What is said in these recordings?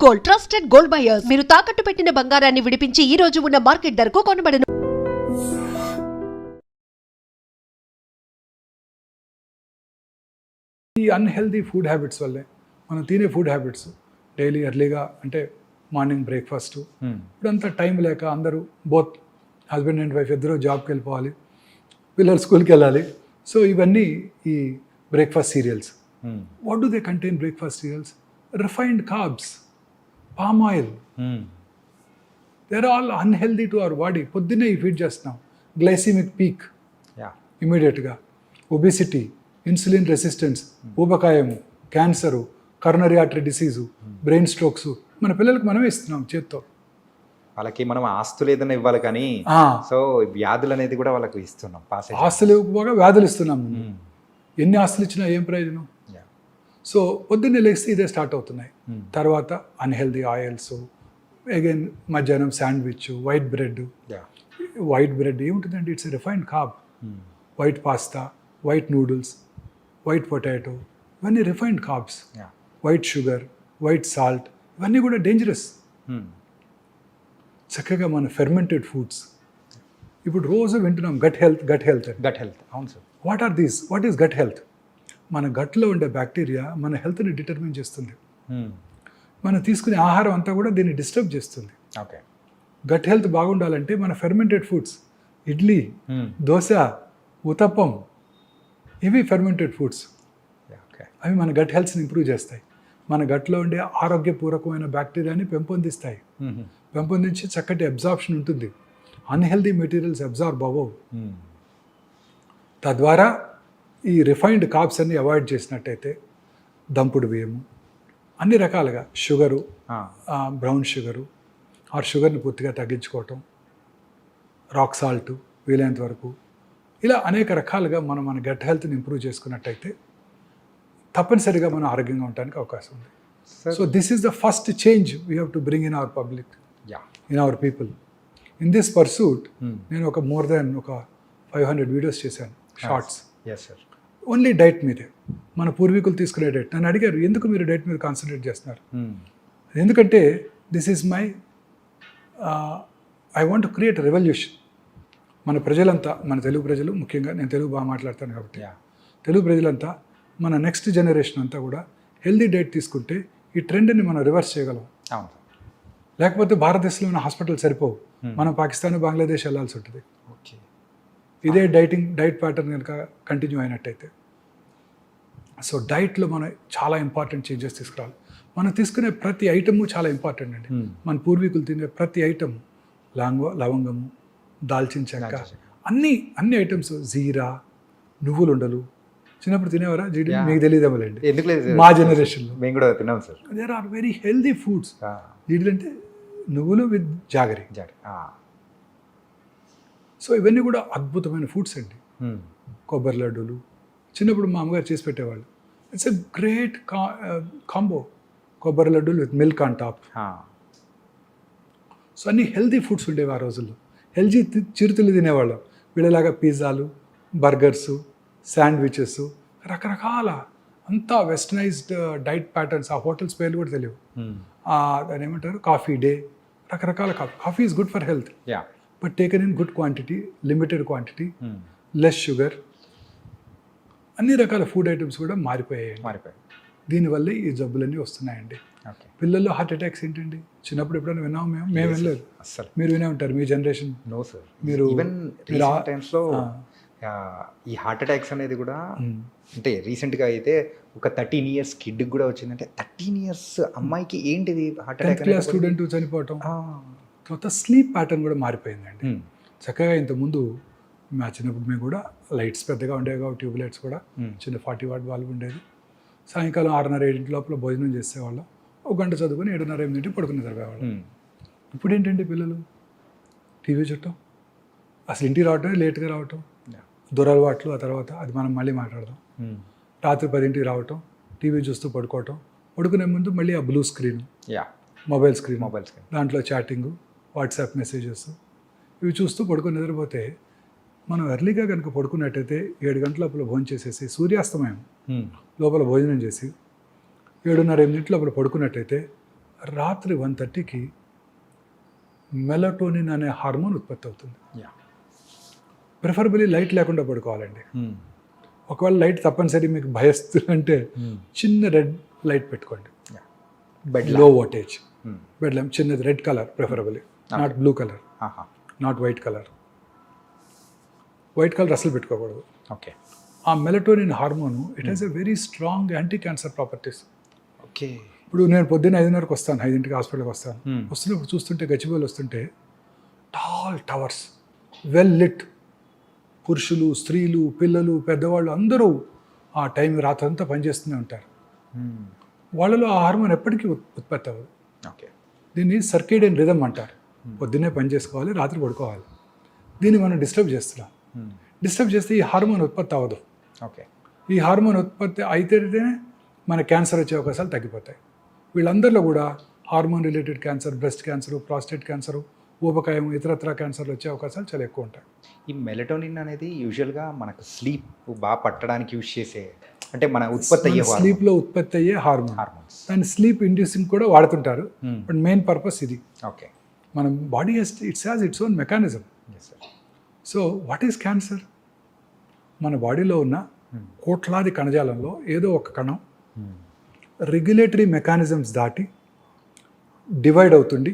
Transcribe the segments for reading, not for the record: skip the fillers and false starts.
Gold, trusted gold buyers. మీరు తాకట్టు పెట్టిన బంగారాన్ని విడిపించి ఈ రోజు ఉన్న మార్కెట్ ధరకు కొనబడును. ఈ అన్హెల్దీ ఫుడ్ హ్యాబిట్స్ వల్లే మనం తినే ఫుడ్ హ్యాబిట్స్ డైలీ ఎర్లీగా అంటే మార్నింగ్ బ్రేక్ఫాస్ట్ ఇప్పుడంతా టైం లేక అందరూ బోత్ హస్బెండ్ అండ్ వైఫ్ ఇద్దరు జాబ్కి వెళ్ళిపోవాలి, పిల్లలు స్కూల్కి వెళ్ళాలి. సో ఇవన్నీ ఈ breakfast cereals. What do they contain breakfast cereals? Refined carbs, palm oil. They are all unhealthy to our body. పొద్దున్నే ఈ ఫీడ్ చేస్తున్నాం, గ్లైసిమిక్ పీక్ ఇమీడియట్గా, ఒబిసిటీ, ఇన్సులిన్ రెసిస్టెన్స్, ఊబకాయము, cancer, coronary artery disease, brain strokes మన పిల్లలకు మనమే ఇస్తున్నాం చేత్తో. వాళ్ళకి మనం ఆస్తులు ఏదైనా ఇవ్వాలి కానీ సో వ్యాధులు అనేది కూడా వాళ్ళకి ఇస్తున్నాం. ఆస్తులు ఇవ్వకపోగా వ్యాధులు ఇస్తున్నాం. ఎన్ని ఆస్తులు ఇచ్చినా ఏం ప్రయోజనం? సో పొద్దున్నే లేస్తే ఇదే స్టార్ట్ అవుతున్నాయి. తర్వాత అన్హెల్దీ ఆయిల్స్, అగైన్ మధ్యాహ్నం sandwich, white bread. White bread ఏముంటుందండి? It's refined carb. White pasta, white noodles, white potato, ఇవన్నీ refined carbs. White sugar, white salt, ఇవన్నీ కూడా డేంజరస్. చక్కగా మన ఫెర్మెంటెడ్ ఫుడ్స్ ఇప్పుడు రోజు వింటున్నాం gut health, gut health, gut health. అవును sir. What are these? What is gut health? మన గట్లో ఉండే బ్యాక్టీరియా మన హెల్త్ని డిటర్మిన్ చేస్తుంది. మనం తీసుకునే ఆహారం అంతా కూడా దీన్ని డిస్టర్బ్ చేస్తుంది. ఓకే. గట్ హెల్త్ బాగుండాలంటే మన ఫెర్మెంటెడ్ ఫుడ్స్, ఇడ్లీ, దోశ, ఉతప్పం, ఇవి ఫెర్మెంటెడ్ ఫుడ్స్. అవి మన గట్ హెల్త్ని ఇంప్రూవ్ చేస్తాయి. మన గట్లో ఉండే ఆరోగ్యపూర్వకమైన బ్యాక్టీరియాని పెంపొందిస్తాయి. పెంపొందించి చక్కటి అబ్జార్ప్షన్ ఉంటుంది. అన్హెల్దీ మెటీరియల్స్ అబ్జార్బ్ అవ్వవు. తద్వారా ఈ రిఫైన్డ్ కార్బ్స్ అన్ని అవాయిడ్ చేసినట్టయితే దంపుడు బియ్యము, అన్ని రకాలుగా షుగరు, బ్రౌన్ షుగరు ఆర్ షుగర్ని పూర్తిగా తగ్గించుకోవటం, రాక్ సాల్ట్ వీలైనంత వరకు, ఇలా అనేక రకాలుగా మనం మన గట్ హెల్త్ని ఇంప్రూవ్ చేసుకున్నట్టయితే తప్పనిసరిగా మనం ఆరోగ్యంగా ఉండడానికి అవకాశం ఉంది. So this is the first change we have to bring in our public, in our people. In this pursuit నేను ఒక మోర్ దాన్ ఒక 500 వీడియోస్ చేశాను, షార్ట్స్. ఓన్లీ డైట్ మీదే, మన పూర్వీకులు తీసుకునే డైట్. నన్ను అడిగారు, ఎందుకు మీరు డైట్ మీద కాన్సన్ట్రేట్ చేస్తున్నారు? ఎందుకంటే this is my I want to create revolution. మన ప్రజలంతా, మన తెలుగు ప్రజలు ముఖ్యంగా, నేను తెలుగు బాగా మాట్లాడతాను కాబట్టి తెలుగు ప్రజలంతా, మన నెక్స్ట్ జనరేషన్ అంతా కూడా హెల్దీ డైట్ తీసుకుంటే ఈ ట్రెండ్ని మనం రివర్స్ చేయగలం. లేకపోతే భారతదేశంలో ఉన్న హాస్పిటల్ సరిపోవు, మనం పాకిస్తాన్, బంగ్లాదేశ్ వెళ్ళాల్సి ఉంటుంది. ఇదే డైట్ ప్యాటర్న్ కనుక కంటిన్యూ అయినట్టయితే. సో డైట్లో మనం చాలా ఇంపార్టెంట్ చేంజెస్ తీసుకురావాలి. మనం తీసుకునే ప్రతి ఐటము చాలా ఇంపార్టెంట్ అండి. మన పూర్వీకులు తినే ప్రతి ఐటమ్, లవంగము, దాల్చిన చెక్క, అన్ని ఐటమ్స్, జీరా, నువ్వులుండలు, చిన్నప్పుడు తినేవారా? మీకు తెలియదేమోలేండి, మా జనరేషన్లో మేము కూడా తిన్నాం sir. There are very healthy foods. జీడీలు అంటే నువ్వులు విత్ జాగరి. సో ఇవన్నీ కూడా అద్భుతమైన ఫుడ్స్ అండి. కొబ్బరి లడ్డూలు చిన్నప్పుడు మా అమ్మగారు చేసి పెట్టేవాళ్ళు. ఇట్స్ ఎ గ్రేట్ కాంబో, కొబ్బరి లడ్డూలు with milk on top. So అన్ని హెల్దీ ఫుడ్స్ ఉండేవి ఆ రోజుల్లో. హెల్దీ చిరుతిళ్ళు తినేవాళ్ళం. వీళ్ళలాగా పిజ్జాలు, బర్గర్స్, శాండ్విచెస్, రకరకాల అంతా వెస్టర్నైజ్డ్ డైట్ ప్యాటర్న్స్. ఆ హోటల్స్ పేర్లు కూడా తెలియవు. దాని ఏమంటారు, కాఫీ డే, రకరకాల coffee is good for health, but taken in good quantity, limited quantity, less sugar. అన్ని రకాల ఫుడ్ ఐటమ్స్ కూడా మారిపోయాయి. దీనివల్లే ఈ జబ్బులన్నీ వస్తున్నాయండి. పిల్లల్లో హార్ట్ అటాక్స్ ఏంటండి? చిన్నప్పుడు ఎప్పుడైనా విన్నాము? మేము వినలేదు. మీరు వినే ఉంటారు, మీ జనరేషన్. మీరు ఈ హార్ట్ అటాక్స్ అనేది కూడా అంటే రీసెంట్గా అయితే ఒక 13 years కిడ్కి కూడా వచ్చిందంటే, 13 years అమ్మాయికి ఏంటిది హార్ట్ అటాక్? స్టూడెంట్ చనిపోవటం. తర్వాత స్లీప్ ప్యాటర్న్ కూడా మారిపోయిందండి. చక్కగా ఇంతకుముందు మా చిన్నప్పుడు మేము కూడా లైట్స్ పెద్దగా ఉండేవి కాబట్టి, ట్యూబ్ లైట్స్ కూడా చిన్న 40 watt బల్బ్ ఉండేది. సాయంకాలం 6:30-7 లోపల భోజనం చేసేవాళ్ళం. 1 గంట చదువుకొని 7:30-8 పడుకుని చదివేవాళ్ళం. ఇప్పుడు ఏంటంటే పిల్లలు టీవీ చుట్టం, అసలు ఇంటికి రావటమే లేట్గా రావటం, దురలవాట్లు. ఆ తర్వాత అది మనం మళ్ళీ మాట్లాడదాం. రాత్రి 10 రావటం, టీవీ చూస్తూ పడుకోవటం, పడుకునే ముందు మళ్ళీ ఆ బ్లూ స్క్రీన్, మొబైల్ స్క్రీన్, దాంట్లో చాటింగ్, వాట్సాప్ మెసేజెస్, ఇవి చూస్తూ పడుకొని నిద్రపోతే, మనం ఎర్లీగా కనుక పడుకున్నట్టయితే 7 గంటల లోపల భోజనం చేసేసి, సూర్యాస్తమయం లోపల భోజనం చేసి 7:30-8 లోపల పడుకున్నట్టయితే రాత్రి 1:30కి మెలటోనిన్ అనే హార్మోన్ ఉత్పత్తి అవుతుంది. యా. ప్రిఫరబుల్లీ లైట్ లేకుండా పడుకోవాలండి. ఒకవేళ లైట్ తప్పనిసరి మీకు భయస్తుందంటే చిన్న రెడ్ లైట్ పెట్టుకోండి, బెడ్ లో వోల్టేజ్ బెడ్ ల్యాంప్, చిన్నది red colour preferably, not blue colour, not white colour. White colour అసలు పెట్టుకోకూడదు. ఓకే. ఆ melatonin hormone it has a very strong anti cancer properties. Okay. ఇప్పుడు నేను పొద్దున్న 5:30కి వస్తాను, 5ంటికి హాస్పిటల్కి వస్తాను. వస్తున్నప్పుడు చూస్తుంటే గచ్చిబౌలి వస్తుంటే టాల్ టవర్స్, వెల్ లిట్, పురుషులు, స్త్రీలు, పిల్లలు, పెద్దవాళ్ళు అందరూ ఆ టైం రాత్రంతా పనిచేస్తూనే ఉంటారు. వాళ్ళలో ఆ హార్మోన్ ఎప్పటికీ ఉత్పత్తి అవ్వదు. ఓకే. దీన్ని సర్కేడియన్ రిథమ్ అంటారు. పొద్దున్నే పని చేసుకోవాలి, రాత్రి పడుకోవాలి. దీన్ని మనం డిస్టర్బ్ చేస్తున్నాం. డిస్టర్బ్ చేస్తే ఈ హార్మోన్ ఉత్పత్తి అవ్వదు. ఓకే. ఈ హార్మోన్ ఉత్పత్తి అయితేనే మన క్యాన్సర్ వచ్చే అవకాశాలు తగ్గిపోతాయి. వీళ్ళందరిలో కూడా hormone related cancer, breast cancer, prostate cancer, ఊబకాయం, ఇతరత్ర క్యాన్సర్లు వచ్చే అవకాశాలు చాలా ఎక్కువ ఉంటాయి. ఈ మెలటోనిన్ అనేది యూజువల్గా మనకు స్లీప్ బాగా పట్టడానికి యూజ్ చేసే, అంటే మన ఉత్పత్తి అయ్యే స్లీప్లో ఉత్పత్తి అయ్యే హార్మోన్స్. దాన్ని స్లీప్ ఇండ్యూసింగ్ కూడా వాడుతుంటారు, బట్ మెయిన్ పర్పస్ ఇది. ఓకే. మన body it's has its own mechanism. So what is cancer? మన బాడీలో ఉన్న కోట్లాది కణజాలంలో ఏదో ఒక కణం రెగ్యులేటరీ మెకానిజమ్స్ దాటి డివైడ్ అవుతుంది.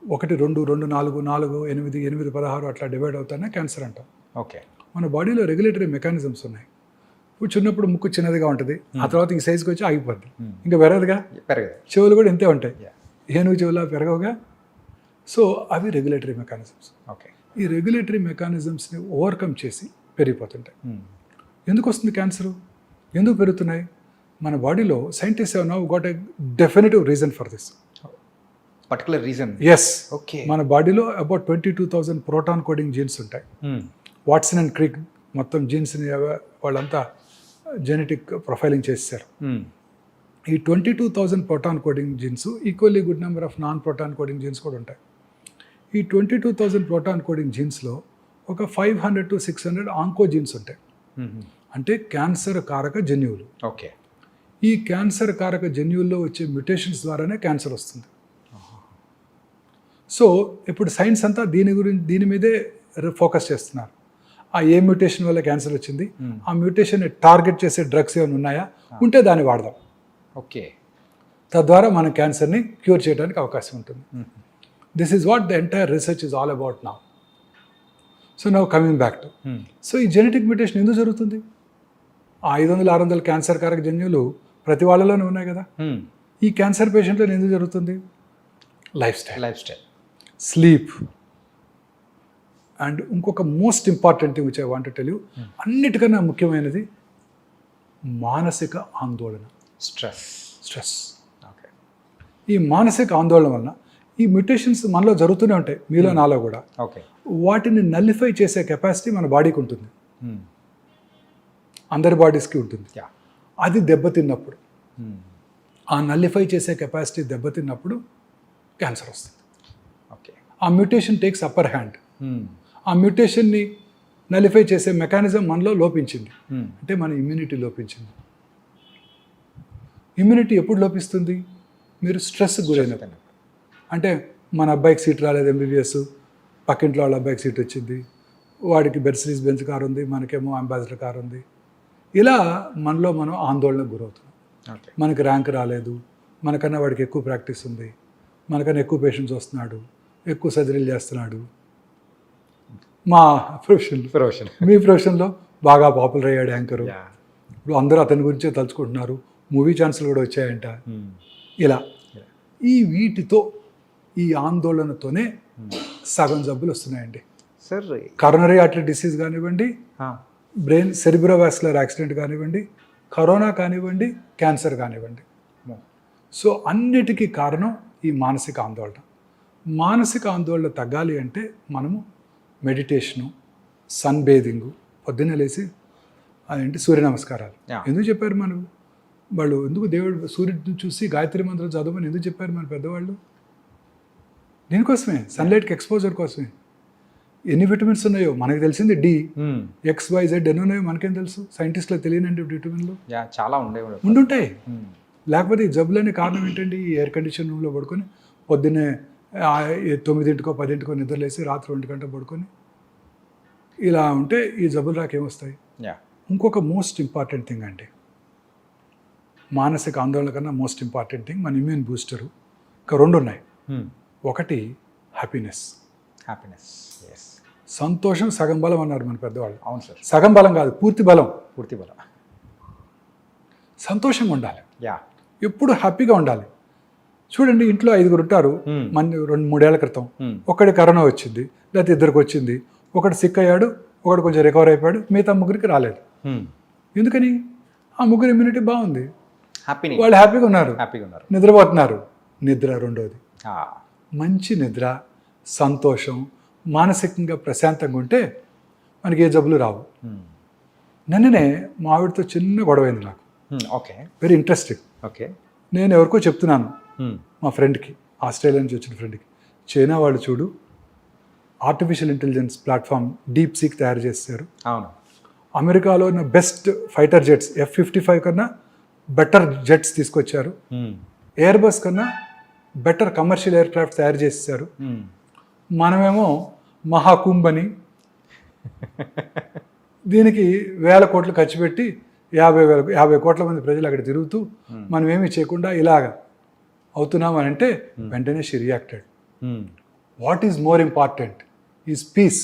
1, 2, 2, 4, 4, 8, 8, 16 అట్లా డివైడ్ అవుతానే క్యాన్సర్ అంటాం. ఓకే. మన బాడీలో రెగ్యులేటరీ మెకానిజమ్స్ ఉన్నాయి. ఇప్పుడు చిన్నప్పుడు ముక్కు చిన్నదిగా ఉంటుంది, ఆ తర్వాత ఈ సైజుకి వచ్చి ఆగిపోద్ది, ఇంకా పెరగదుగా. చెవులు కూడా ఇంతే ఉంటాయి, ఏనుగు చెవులా పెరగవుగా. సో అవి రెగ్యులేటరీ మెకానిజమ్స్. ఓకే. ఈ రెగ్యులేటరీ మెకానిజమ్స్ని ఓవర్కమ్ చేసి పెరిగిపోతుంటాయి. ఎందుకు వస్తుంది క్యాన్సరు? ఎందుకు పెరుగుతున్నాయి? మన బాడీలో scientist have now got a definitive reason for this. Particular reason? Yes. Okay. మన బాడీలో అబౌట్ 22,000 ప్రోటాన్ కోడింగ్ జీన్స్ ఉంటాయి. వాట్సన్ అండ్ క్రిక్ మొత్తం జీన్స్ని వాళ్ళంతా జెనెటిక్ ప్రొఫైలింగ్ చేశారు. ఈ 22,000 protein coding genes equally good number of non protein coding genes కూడా ఉంటాయి. ఈ 22,000 ప్రోటాన్ కోడింగ్ జీన్స్లో ఒక 500 to 600 ఆంకో జీన్స్ ఉంటాయి, అంటే క్యాన్సర్ కారక జన్యువులు. ఓకే. ఈ క్యాన్సర్ కారక జన్యువుల్లో వచ్చే మ్యుటేషన్స్ ద్వారానే క్యాన్సర్ వస్తుంది. సో ఇప్పుడు సైన్స్ అంతా దీని మీదే ఫోకస్ చేస్తున్నారు. ఆ ఏ మ్యూటేషన్ వల్ల క్యాన్సర్ వచ్చింది, ఆ మ్యూటేషన్ని టార్గెట్ చేసే డ్రగ్స్ ఏమైనా ఉన్నాయా, ఉంటే దాన్ని వాడదాం. ఓకే. తద్వారా మనం క్యాన్సర్ని క్యూర్ చేయడానికి అవకాశం ఉంటుంది. This is what the entire research is all about now. So now coming back to, so ఈ జెనెటిక్ మ్యూటేషన్ ఎందుకు జరుగుతుంది? ఆ 500-600 క్యాన్సర్ కారక జన్యువులు ప్రతి వాళ్ళలోనే ఉన్నాయి కదా. ఈ క్యాన్సర్ పేషెంట్లో ఎందుకు జరుగుతుంది? లైఫ్ స్టైల్, స్లీప్, అండ్ ఇంకొక most important thing which I want to tell you, అన్నిటికన్నా ముఖ్యమైనది మానసిక ఆందోళన, స్ట్రెస్. ఓకే. ఈ మానసిక ఆందోళన వలన ఈ మ్యుటేషన్స్ మనలో జరుగుతూనే ఉంటాయి, మీలో నాలో కూడా. ఓకే. వాటిని నల్లిఫై చేసే కెపాసిటీ మన బాడీకి ఉంటుంది, అందరి బాడీస్కి ఉంటుంది. అది దెబ్బతిన్నప్పుడు, ఆ నల్లిఫై చేసే కెపాసిటీ దెబ్బతిన్నప్పుడు క్యాన్సర్ వస్తుంది. ఓకే. ఆ మ్యూటేషన్ టేక్స్ అప్పర్ హ్యాండ్. ఆ మ్యూటేషన్ని నలిఫై చేసే మెకానిజం మనలో లోపించింది, అంటే మన ఇమ్యూనిటీ లోపించింది. ఇమ్యూనిటీ ఎప్పుడు లోపిస్తుంది? మీరు స్ట్రెస్కి గురైనప్పుడు. అంటే మన అబ్బాయికి సీట్ రాలేదు ఎంబీబీఎస్, పక్కింట్లో వాళ్ళ అబ్బాయికి సీట్ వచ్చింది, వాడికి బెర్సిడీస్ బెంజ్ కారు ఉంది, మనకేమో అంబాసిడర్ కారు ఉంది. ఇలా మనలో మనం ఆందోళనకు గురవుతున్నాం. మనకి ర్యాంక్ రాలేదు, మనకన్నా వాడికి ఎక్కువ ప్రాక్టీస్ ఉంది, మనకన్నా ఎక్కువ పేషెంట్స్ వస్తున్నాడు, ఎక్కువ సర్జరీలు చేస్తున్నాడు. మా ప్రొఫెషన్, మీ ప్రొఫెషన్లో బాగా పాపులర్ అయ్యాడు యాంకరు, ఇప్పుడు అందరూ అతని గురించే తలుచుకుంటున్నారు, మూవీ ఛాన్సులు కూడా వచ్చాయంట. ఇలా ఈ వీటితో, ఈ ఆందోళనతోనే సగం జబ్బులు వస్తున్నాయండి. సార్ కరోనరీ ఆర్టరీ డిసీజ్ కానివ్వండి, బ్రెయిన్ సెరిబ్రోవాస్కులర్ యాక్సిడెంట్ కానివ్వండి, కరోనా కానివ్వండి, క్యాన్సర్ కానివ్వండి. సో అన్నిటికీ కారణం ఈ మానసిక ఆందోళన. మానసిక ఆందోళన తగ్గాలి అంటే మనము మెడిటేషను, సన్ బేదింగు, పొద్దున్నే లేచి అదేంటి సూర్య నమస్కారాలు. ఎందుకు చెప్పారు మనం వాళ్ళు? ఎందుకు దేవుడు సూర్యుడిని చూసి గాయత్రి మంత్రం చదవమని ఎందుకు చెప్పారు మన పెద్దవాళ్ళు? దీనికోసమే, సన్లైట్కి ఎక్స్పోజర్ కోసమే. ఎన్ని విటమిన్స్ ఉన్నాయో మనకు తెలిసింది డి, XYZ ఎన్ని ఉన్నాయో మనకేం తెలుసు? సైంటిస్టులకు తెలియనండి విటమిన్లు చాలా ఉండుంటాయి. లేకపోతే ఈ జబ్బులనే కారణం ఏంటండి? ఈ ఎయిర్ కండిషన్ రూమ్లో పడుకొని పొద్దున్నే 9కో 10కో నిద్రలేసి రాత్రి 1 గంట పడుకొని ఇలా ఉంటే ఈ జబ్బులు రాకేమొస్తాయి? యా. ఇంకొక మోస్ట్ ఇంపార్టెంట్ థింగ్ అండి, మానసిక ఆందోళన కన్నా మోస్ట్ ఇంపార్టెంట్ థింగ్ మన ఇమ్యూన్ బూస్టరు. ఇంకా 2 ఉన్నాయి. ఒకటి హ్యాపీనెస్. హ్యాపీనెస్. ఎస్. సంతోషం సగం బలం అన్నారు మన పెద్దవాళ్ళు. అవును సార్. సగం బలం కాదు, పూర్తి బలం. పూర్తి బలం. సంతోషంగా ఉండాలి, యా. ఎప్పుడు హ్యాపీగా ఉండాలి. చూడండి, ఇంట్లో 5 ఉంటారు. మన 2-3 ఏళ్ల క్రితం ఒకటి కరోనా వచ్చింది, లేకపోతే 2కి వచ్చింది. ఒకటి సిక్ అయ్యాడు, ఒకటి కొంచెం రికవర్ అయిపోయాడు, మిగతా 3కి రాలేదు. ఎందుకని? ఆ 3 ఇమ్యూనిటీ బాగుంది, వాళ్ళు హ్యాపీగా ఉన్నారు, నిద్రపోతున్నారు. నిద్ర రెండోది. మంచి నిద్ర, సంతోషం, మానసికంగా ప్రశాంతంగా ఉంటే మనకి ఏ జబ్బులు రావు. నిన్ననే మా ఆవిడతో చిన్న గొడవైంది నాకు. ఓకే. Very interesting. ఓకే. నేను ఎవరికో చెప్తున్నాను, మా ఫ్రెండ్కి, ఆస్ట్రేలియా నుంచి వచ్చిన ఫ్రెండ్కి, చైనా వాళ్ళు చూడు artificial intelligence platform deep seek తయారు చేశారు. అవును. అమెరికాలో ఉన్న బెస్ట్ ఫైటర్ జెట్స్ F-55 కన్నా బెటర్ జెట్స్ తీసుకొచ్చారు. ఎయిర్ బస్ కన్నా బెటర్ కమర్షియల్ ఎయిర్ క్రాఫ్ట్ తయారు చేసేసారు. మనమేమో మహాకుంభ్ అని దీనికి 1000 కోట్లు ఖర్చు పెట్టి 50 కోట్ల మంది ప్రజలు అక్కడ తిరుగుతూ మనం ఏమీ చేయకుండా ఇలాగ అవుతున్నామని అంటే వెంటనే she reacted. What is more important is peace.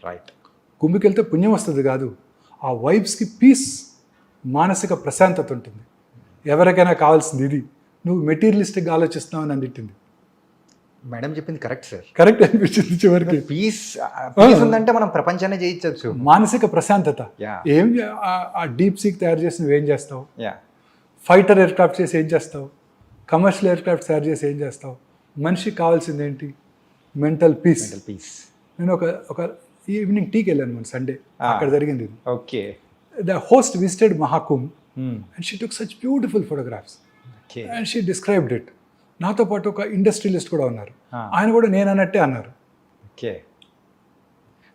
Right. కుంభికి వెళ్తే పుణ్యం వస్తుంది కాదు, ఆ వైబ్స్కి పీస్, మానసిక ప్రశాంతత ఉంటుంది. ఎవరికైనా కావాల్సింది ఇది. నువ్వు మెటీరియలిస్టిక్గా ఆలోచిస్తున్నావు అని అందిట్టింది. మేడం చెప్పింది కరెక్ట్ సార్. కరెక్ట్ అనిపించింది చివరికి. పీస్ ఉందంటే మనం ప్రపంచాన్ని జయించవచ్చు. మానసిక ప్రశాంతత. ఏం ఆ డీప్ సీక్ తయారు చేసి ఏం చేస్తావు? ఫైటర్ ఎయిర్ క్రాఫ్ట్ చేసి ఏం చేస్తావు? కమర్షియల్ ఎయిర్ క్రాఫ్ట్ తయారు చేసి ఏం చేస్తావు? మనిషికి కావాల్సింది ఏంటి? Mental peace. నేను ఒక ఈవినింగ్ టీకి వెళ్ళాను మన సండే, అక్కడ జరిగింది ఇది. Okay. The host visited Mahakumbh and she took such beautiful photographs and she described it. నాతో పాటు ఒక ఇండస్ట్రియలిస్ట్ కూడా ఉన్నారు, ఆయన కూడా నేను అన్నట్టే అన్నారు. ఓకే.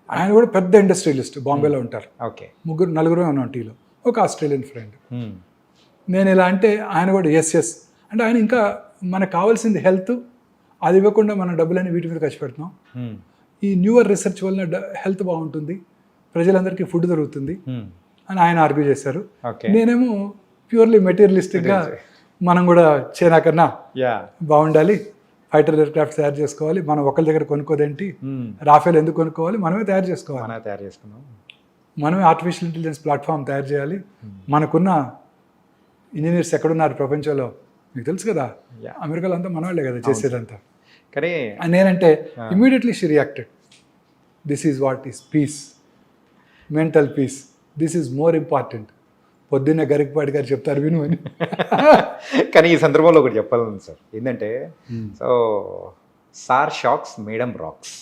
ఆయన కూడా పెద్ద ఇండస్ట్రియలిస్ట్, బాంబేలో ఉంటారు. ఓకే. 4 ఉన్నాం టీలో. ఒక ఆస్ట్రేలియన్ ఫ్రెండ్. నేను ఇలా అంటే ఆయన కూడా ఎస్ అంటే ఆయన ఇంకా మనకు కావాల్సింది హెల్త్, అది ఇవ్వకుండా మన డబ్బులన్నీ వీటి మీద ఖర్చు పెడుతున్నాం. ఈ న్యూయర్ రీసెర్చ్ వలన హెల్త్ బాగుంటుంది, ప్రజలందరికీ ఫుడ్ దొరుకుతుంది అని ఆయన ఆర్గ్యూ చేశారు. నేనేమో ప్యూర్లీ మెటీరియలిస్టిక్గా మనం కూడా చైనా కన్నా బాగుండాలి, ఫైటర్ ఎయిర్ క్రాఫ్ట్ తయారు చేసుకోవాలి, మనం ఒకరి దగ్గర కొనుక్కోదేంటి, రాఫేల్ ఎందుకు కొనుక్కోవాలి, మనమే తయారు చేసుకోవాలి, మనమే ఆర్టిఫిషియల్ ఇంటెలిజెన్స్ ప్లాట్ఫామ్ తయారు చేయాలి. మనకున్న ఇంజనీర్స్ ఎక్కడున్నారు ప్రపంచంలో మీకు తెలుసు కదా, అమెరికాలో అంతా మన వాళ్ళే కదా చేసేదంతా. కానీ నేనంటే immediately she reacted. This is what is peace, mental peace, this is more important. పొద్దున్నే గరికపాటి గారు చెప్తారు విను అని. కానీ ఈ సందర్భంలో ఒకటి చెప్పాలని సార్ ఏంటంటే, so sir shocks madam rocks.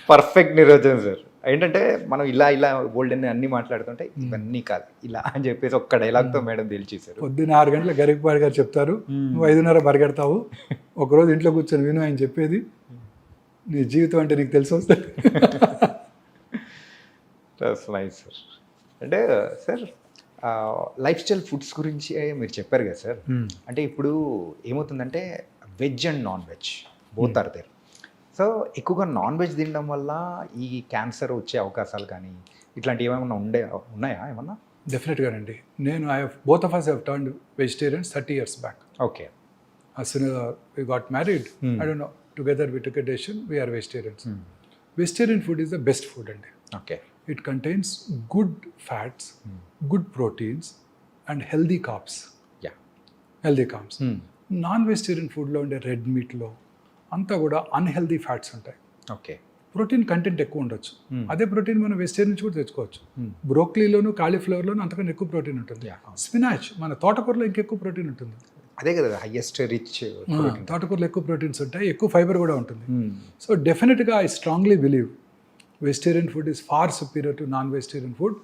Perfect నిర్వచనం సార్. ఏంటంటే మనం ఇలా ఓల్డ్ అన్ని మాట్లాడుతుంటే ఇవన్నీ కాదు ఇలా అని చెప్పేసి ఒక్క డైలాగ్తో మేడం తేల్చేశారు. పొద్దున్న 6 గంటల గరికపాటి గారు చెప్తారు, నువ్వు 5:30 పరిగెడతావు, ఒకరోజు ఇంట్లో కూర్చొని విను ఆయన చెప్పేది, నీ జీవితం అంటే నీకు తెలిసి వస్తుంది. Nice sir. అంటే సార్ లైఫ్ స్టైల్ ఫుడ్స్ గురించి మీరు చెప్పారు కదా సార్. అంటే ఇప్పుడు ఏమవుతుందంటే veg and non veg both are there. So ఎక్కువగా నాన్ వెజ్ తినడం వల్ల ఈ క్యాన్సర్ వచ్చే అవకాశాలు కానీ ఇట్లాంటివి ఏమైనా ఉన్నాయా ఏమన్నా? డెఫినెట్గానండి. నేను both of us have turned vegetarians 30 years back. Okay. As soon as we got married, I don't know, together we took a decision, we are vegetarians. Vegetarian food is the best food అండి. Okay. It contains good fats, good proteins and healthy carbs. Yeah. Healthy carbs. Non-vegetarian ఫుడ్లో ఉండే red మీట్లో అంతా కూడా unhealthy fats ఉంటాయి. Okay. Protein content ఎక్కువ ఉండొచ్చు. అదే ప్రోటీన్ మనం వెజిటేరియన్ నుంచి కూడా తెచ్చుకోవచ్చు. బ్రోక్లీలోను కాలీఫ్లవర్లోను అంతకన్నా ఎక్కువ ప్రోటీన్ ఉంటుంది. స్పినాచ్, మన తోటకూరలో ఇంకెక్కువ ప్రోటీన్ ఉంటుంది. అదే కదా హైయెస్ట్ రిచ్. తోటకూరలో ఎక్కువ ప్రోటీన్స్ ఉంటాయి, ఎక్కువ ఫైబర్ కూడా ఉంటుంది. సో డెఫినెట్గా I strongly believe vegetarian food is far superior to non vegetarian food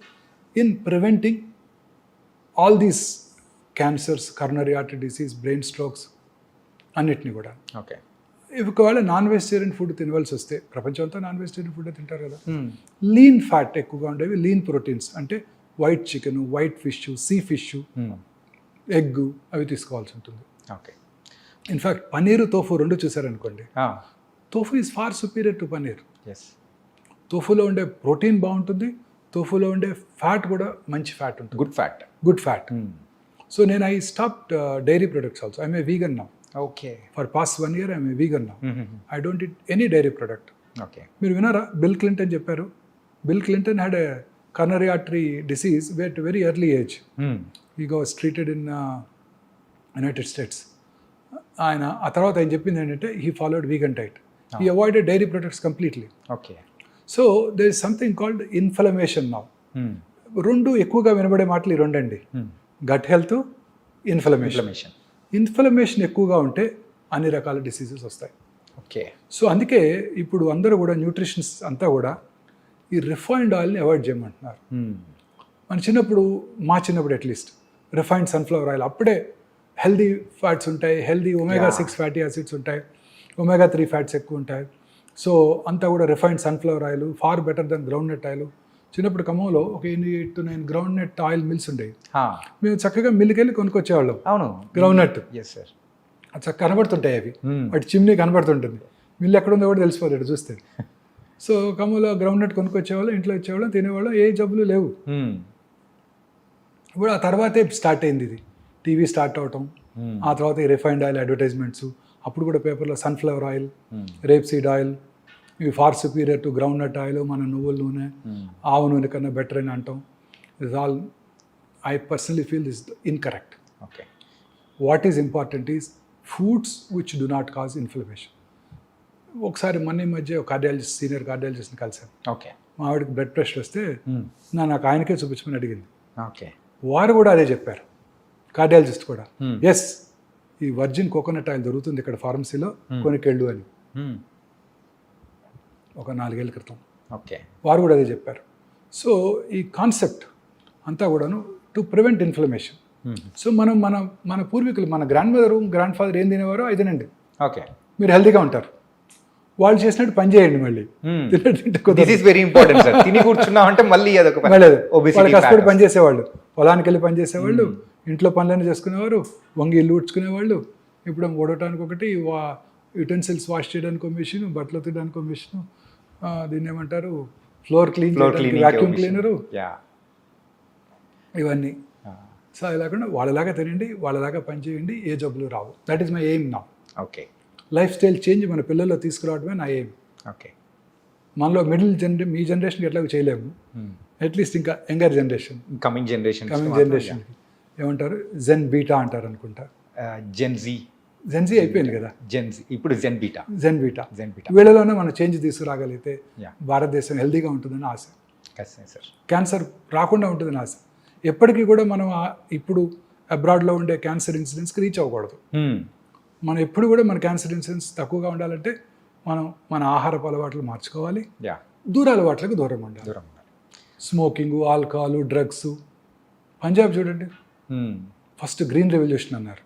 in preventing all these cancers, coronary artery disease, brain strokes అన్నిటిని కూడా. ఓకే. ఒకవేళ నాన్ వెజిటేరియన్ ఫుడ్ తినవలసి వస్తే, ప్రపంచం అంతా నాన్ వెజిటేరియన్ ఫుడ్ తింటారు కదా, లీన్ ఫ్యాట్ ఎక్కువగా ఉండేవి, లీన్ ప్రోటీన్స్ అంటే white chicken, white fish, sea fish, egg అవి తీసుకోవాల్సి ఉంటుంది. ఓకే. ఇన్ఫ్యాక్ట్ పన్నీరు, తోఫు రెండు చూసారనుకోండి, tofu is far superior to paneer. Yes. తోఫులో ఉండే ప్రోటీన్ బాగుంటుంది, తోఫులో ఉండే ఫ్యాట్ కూడా మంచి ఫ్యాట్ ఉంటుంది, గుడ్ ఫ్యాట్. సో నేను I stopped dairy products also. I'm a vegan now. Okay. For past 1 year I'm a vegan now. I don't eat any dairy product. Okay. మీరు వినారా, బిల్ క్లింటన్ చెప్పారు. Bill Clinton had a coronary artery disease at a very early age. He was treated in United States. ఆయన ఆ తర్వాత ఆయన చెప్పింది ఏంటంటే he followed vegan diet. He avoided dairy products completely. Okay. So there is something called inflammation now. రెండు ఎక్కువగా వినబడే మాటలు ఈ రెండండి, గట్ హెల్త్, ఇన్ఫ్లమేషన్. ఇన్ఫ్లమేషన్ ఎక్కువగా ఉంటే అన్ని రకాల డిసీజెస్ వస్తాయి. ఓకే. సో అందుకే ఇప్పుడు అందరూ కూడా న్యూట్రిషన్స్ అంతా కూడా ఈ రిఫైన్డ్ ఆయిల్ని అవాయిడ్ చేయమంటున్నారు. మన చిన్నప్పుడు, మా చిన్నప్పుడు అట్లీస్ట్ రిఫైన్డ్ సన్ఫ్లవర్ ఆయిల్, అప్పుడే హెల్దీ ఫ్యాట్స్ ఉంటాయి, హెల్దీ omega-6 ఫ్యాటీ యాసిడ్స్ ఉంటాయి, omega-3 ఫ్యాట్స్ ఎక్కువ ఉంటాయి. సో అంతా కూడా refined sunflower oil far better then groundnut oil. చిన్నప్పుడు ఖమ్మంలో ఒక 8 to 9 groundnut oil mills ఉండేవి. మేము చక్కగా మిల్లుకి వెళ్ళి కొనుక్కొచ్చేవాళ్ళం. అవును, గ్రౌండ్ నట్. Yes sir. చక్కగా కనబడుతుంటాయి అవి, వాటి చిమ్నీ కనబడుతుంటుంది. మిల్లు ఎక్కడ ఉందో కూడా తెలిసిపోతాడు చూస్తే. సో ఖమ్మంలో గ్రౌండ్ నట్ కొనుక్కొచ్చేవాళ్ళం, ఇంట్లో వచ్చేవాళ్ళం, తినేవాళ్ళం, ఏ జబ్బులు లేవు. ఇప్పుడు ఆ తర్వాతే స్టార్ట్ అయింది ఇది, టీవీ స్టార్ట్ అవటం, ఆ తర్వాత ఈ రిఫైన్డ్ ఆయిల్ అడ్వర్టైజ్మెంట్స్. అప్పుడు కూడా పేపర్లో sunflower oil, rapeseed oil, ఇవి far superior to groundnut oil, మన నువ్వుల నూనె, ఆవు నూనె కన్నా బెటర్ అని అంటాం. Is all I personally feel this incorrect. Okay. What is important is foods which do not cause inflammation. ఒకసారి మొన్న ఈ మధ్య ఒక కార్డియాలజిస్ట్, సీనియర్ కార్డియాలజిస్ట్ని కలిసాను. ఓకే. మా ఆవిడకి బ్లడ్ ప్రెషర్ వస్తే నాకు ఆయనకే చూపించమని అడిగింది. ఓకే. వారు కూడా అదే చెప్పారు, కార్డియాలజిస్ట్ కూడా. ఎస్, ఈ వర్జిన్ కోకోనట్ ఆయిల్ దొరుకుతుంది ఇక్కడ ఫార్మసీలో, కొనుకెళ్ళు అని. ఒక 4 ఏళ్ళ క్రితం. ఓకే. వారు కూడా అదే చెప్పారు. సో ఈ కాన్సెప్ట్ అంతా కూడాను టు ప్రివెంట్ ఇన్ఫ్లమేషన్. సో మనం మన పూర్వీకులు, మన గ్రాండ్ మదర్, గ్రాండ్ ఫాదర్ ఏం తినేవారో అది తినండి, ఓకే, మీరు హెల్తీగా ఉంటారు. వాళ్ళు చేసినట్టు పని చేయండి. మళ్ళీ this is very important sir. తిని కూర్చున్నాం అంటే మళ్ళీ అదొక వాళ్ళు కష్టపడి పని చేసేవాళ్ళు, పొలానికి వెళ్ళి పని చేసేవాళ్ళు, ఇంట్లో పనులన్నీ చేసుకునేవారు, వంగి ఇల్లు ఊడ్చుకునేవాళ్ళు. ఇప్పుడు ఓడటానికి ఒకటి, యుటెన్సిల్స్ వాష్ చేయడానికి ఒక మిషన్, బట్టలు తీయడానికి ఒక మిషన్, దీన్ని ఏమంటారు, ఫ్లోర్ క్లీన్, వ్యాక్యూమ్ క్లీనరు, ఇవన్నీ. సో అది లేకుండా వాళ్ళలాగా తినండి, వాళ్ళలాగా పని చేయండి, ఏ జబ్బులు రావు. That is my aim now. Okay. Lifestyle change మన పిల్లల్లో తీసుకురావడమే నా ఎయిమ్. ఓకే. మనలో మీ జనరేషన్కి ఎట్లా చేయలేము, అట్లీస్ట్ ఇంకా యంగర్ జనరేషన్, కమింగ్ జనరేషన్ ఏమంటారు, జెన్ బీటా అంటారు అనుకుంటా. జెన్జీ అయిపోయింది కదా, ఇప్పుడు జెన్ బీటా. వీళ్ళలోనే మనం చేంజ్ తీసుకురాగలిగితే భారతదేశం హెల్దీగా ఉంటుందని ఆశ. సార్, క్యాన్సర్ రాకుండా ఉంటుందని ఆశ. ఎప్పటికీ కూడా మనం ఇప్పుడు అబ్రాడ్లో ఉండే క్యాన్సర్ ఇన్సిడెన్స్కి రీచ్ అవ్వకూడదు. మనం ఎప్పుడు కూడా మన క్యాన్సర్ ఇన్సిడెన్స్ తక్కువగా ఉండాలంటే మనం మన ఆహారపు అలవాట్లు మార్చుకోవాలి, దూర అలవాట్లకు దూరంగా ఉండాలి. Smoking, alcohol, drugs. పంజాబ్ చూడండి, ఫస్ట్ గ్రీన్ రెవల్యూషన్ అన్నారు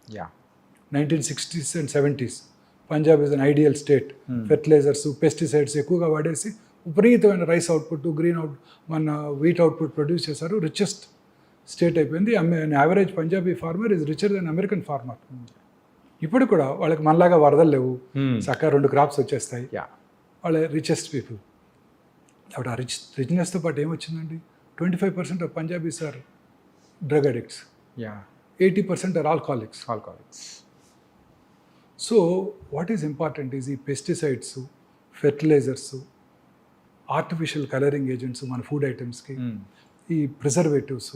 1960s and 70s. Punjab is an ideal state. Fertilisers, pesticides ఎక్కువగా వాడేసి విపరీతమైన రైస్ అవుట్పుట్, మన వీట్ అవుట్పుట్ ప్రొడ్యూస్ చేశారు. రిచెస్ట్ స్టేట్ అయిపోయింది. Average Punjabi farmer is richer then American farmer. ఇప్పుడు కూడా వాళ్ళకి మనలాగా వరదలు లేవు, చక్కగా 2 క్రాప్స్ వచ్చేస్తాయి. వాళ్ళ రిచెస్ట్ పీపుల్. అప్పుడు ఆ రిచ్నెస్తో పాటు ఏమొచ్చిందండి, 25% of Punjabis are drug addicts, 80% are alcoholics. So what is important is ఈ pesticides, fertilisers, artificial colouring agents మన ఫుడ్ ఐటమ్స్కి, ఈ ప్రిజర్వేటివ్స్.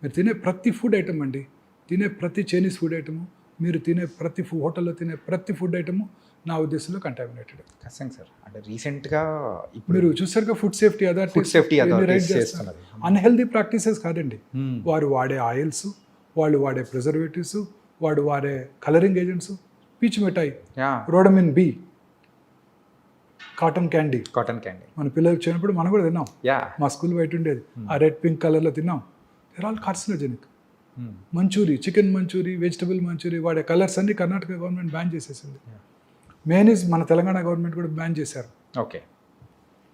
మీరు తినే ప్రతి ఫుడ్ ఐటమ్ అండి, తినే ప్రతి చైనీస్ ఫుడ్ ఐటము, మీరు తినే ప్రతి హోటల్లో తినే ప్రతి ఫుడ్ ఐటము నా ఉద్దేశంలో కంటామినేటెడ్. ఖచ్చితంగా సార్. అంటే రీసెంట్గా మీరు చూసారుగా food safety authority unhealthy practices కాదండి. వారు వాడే ఆయిల్స్, వాళ్ళు వాడే ప్రిజర్వేటివ్స్, వాడు వాడే కలరింగ్ ఏజెంట్స్, పీచు మిఠాయి, రోడమిన్ బి, కాటన్ క్యాండీ. మన పిల్లలు వచ్చినప్పుడు మనం కూడా తిన్నాం, మా స్కూల్ బయట ఉండేది, ఆ రెడ్ పింక్ కలర్లో తిన్నాం. There all carcinogenic. Manchurian, chicken manchurian, vegetable manchurian వాడే కలర్స్ అన్ని కర్ణాటక గవర్నమెంట్ బ్యాన్ చేసేసింది. మేనీస్ మన తెలంగాణ గవర్నమెంట్ కూడా బ్యాన్ చేశారు. ఓకే.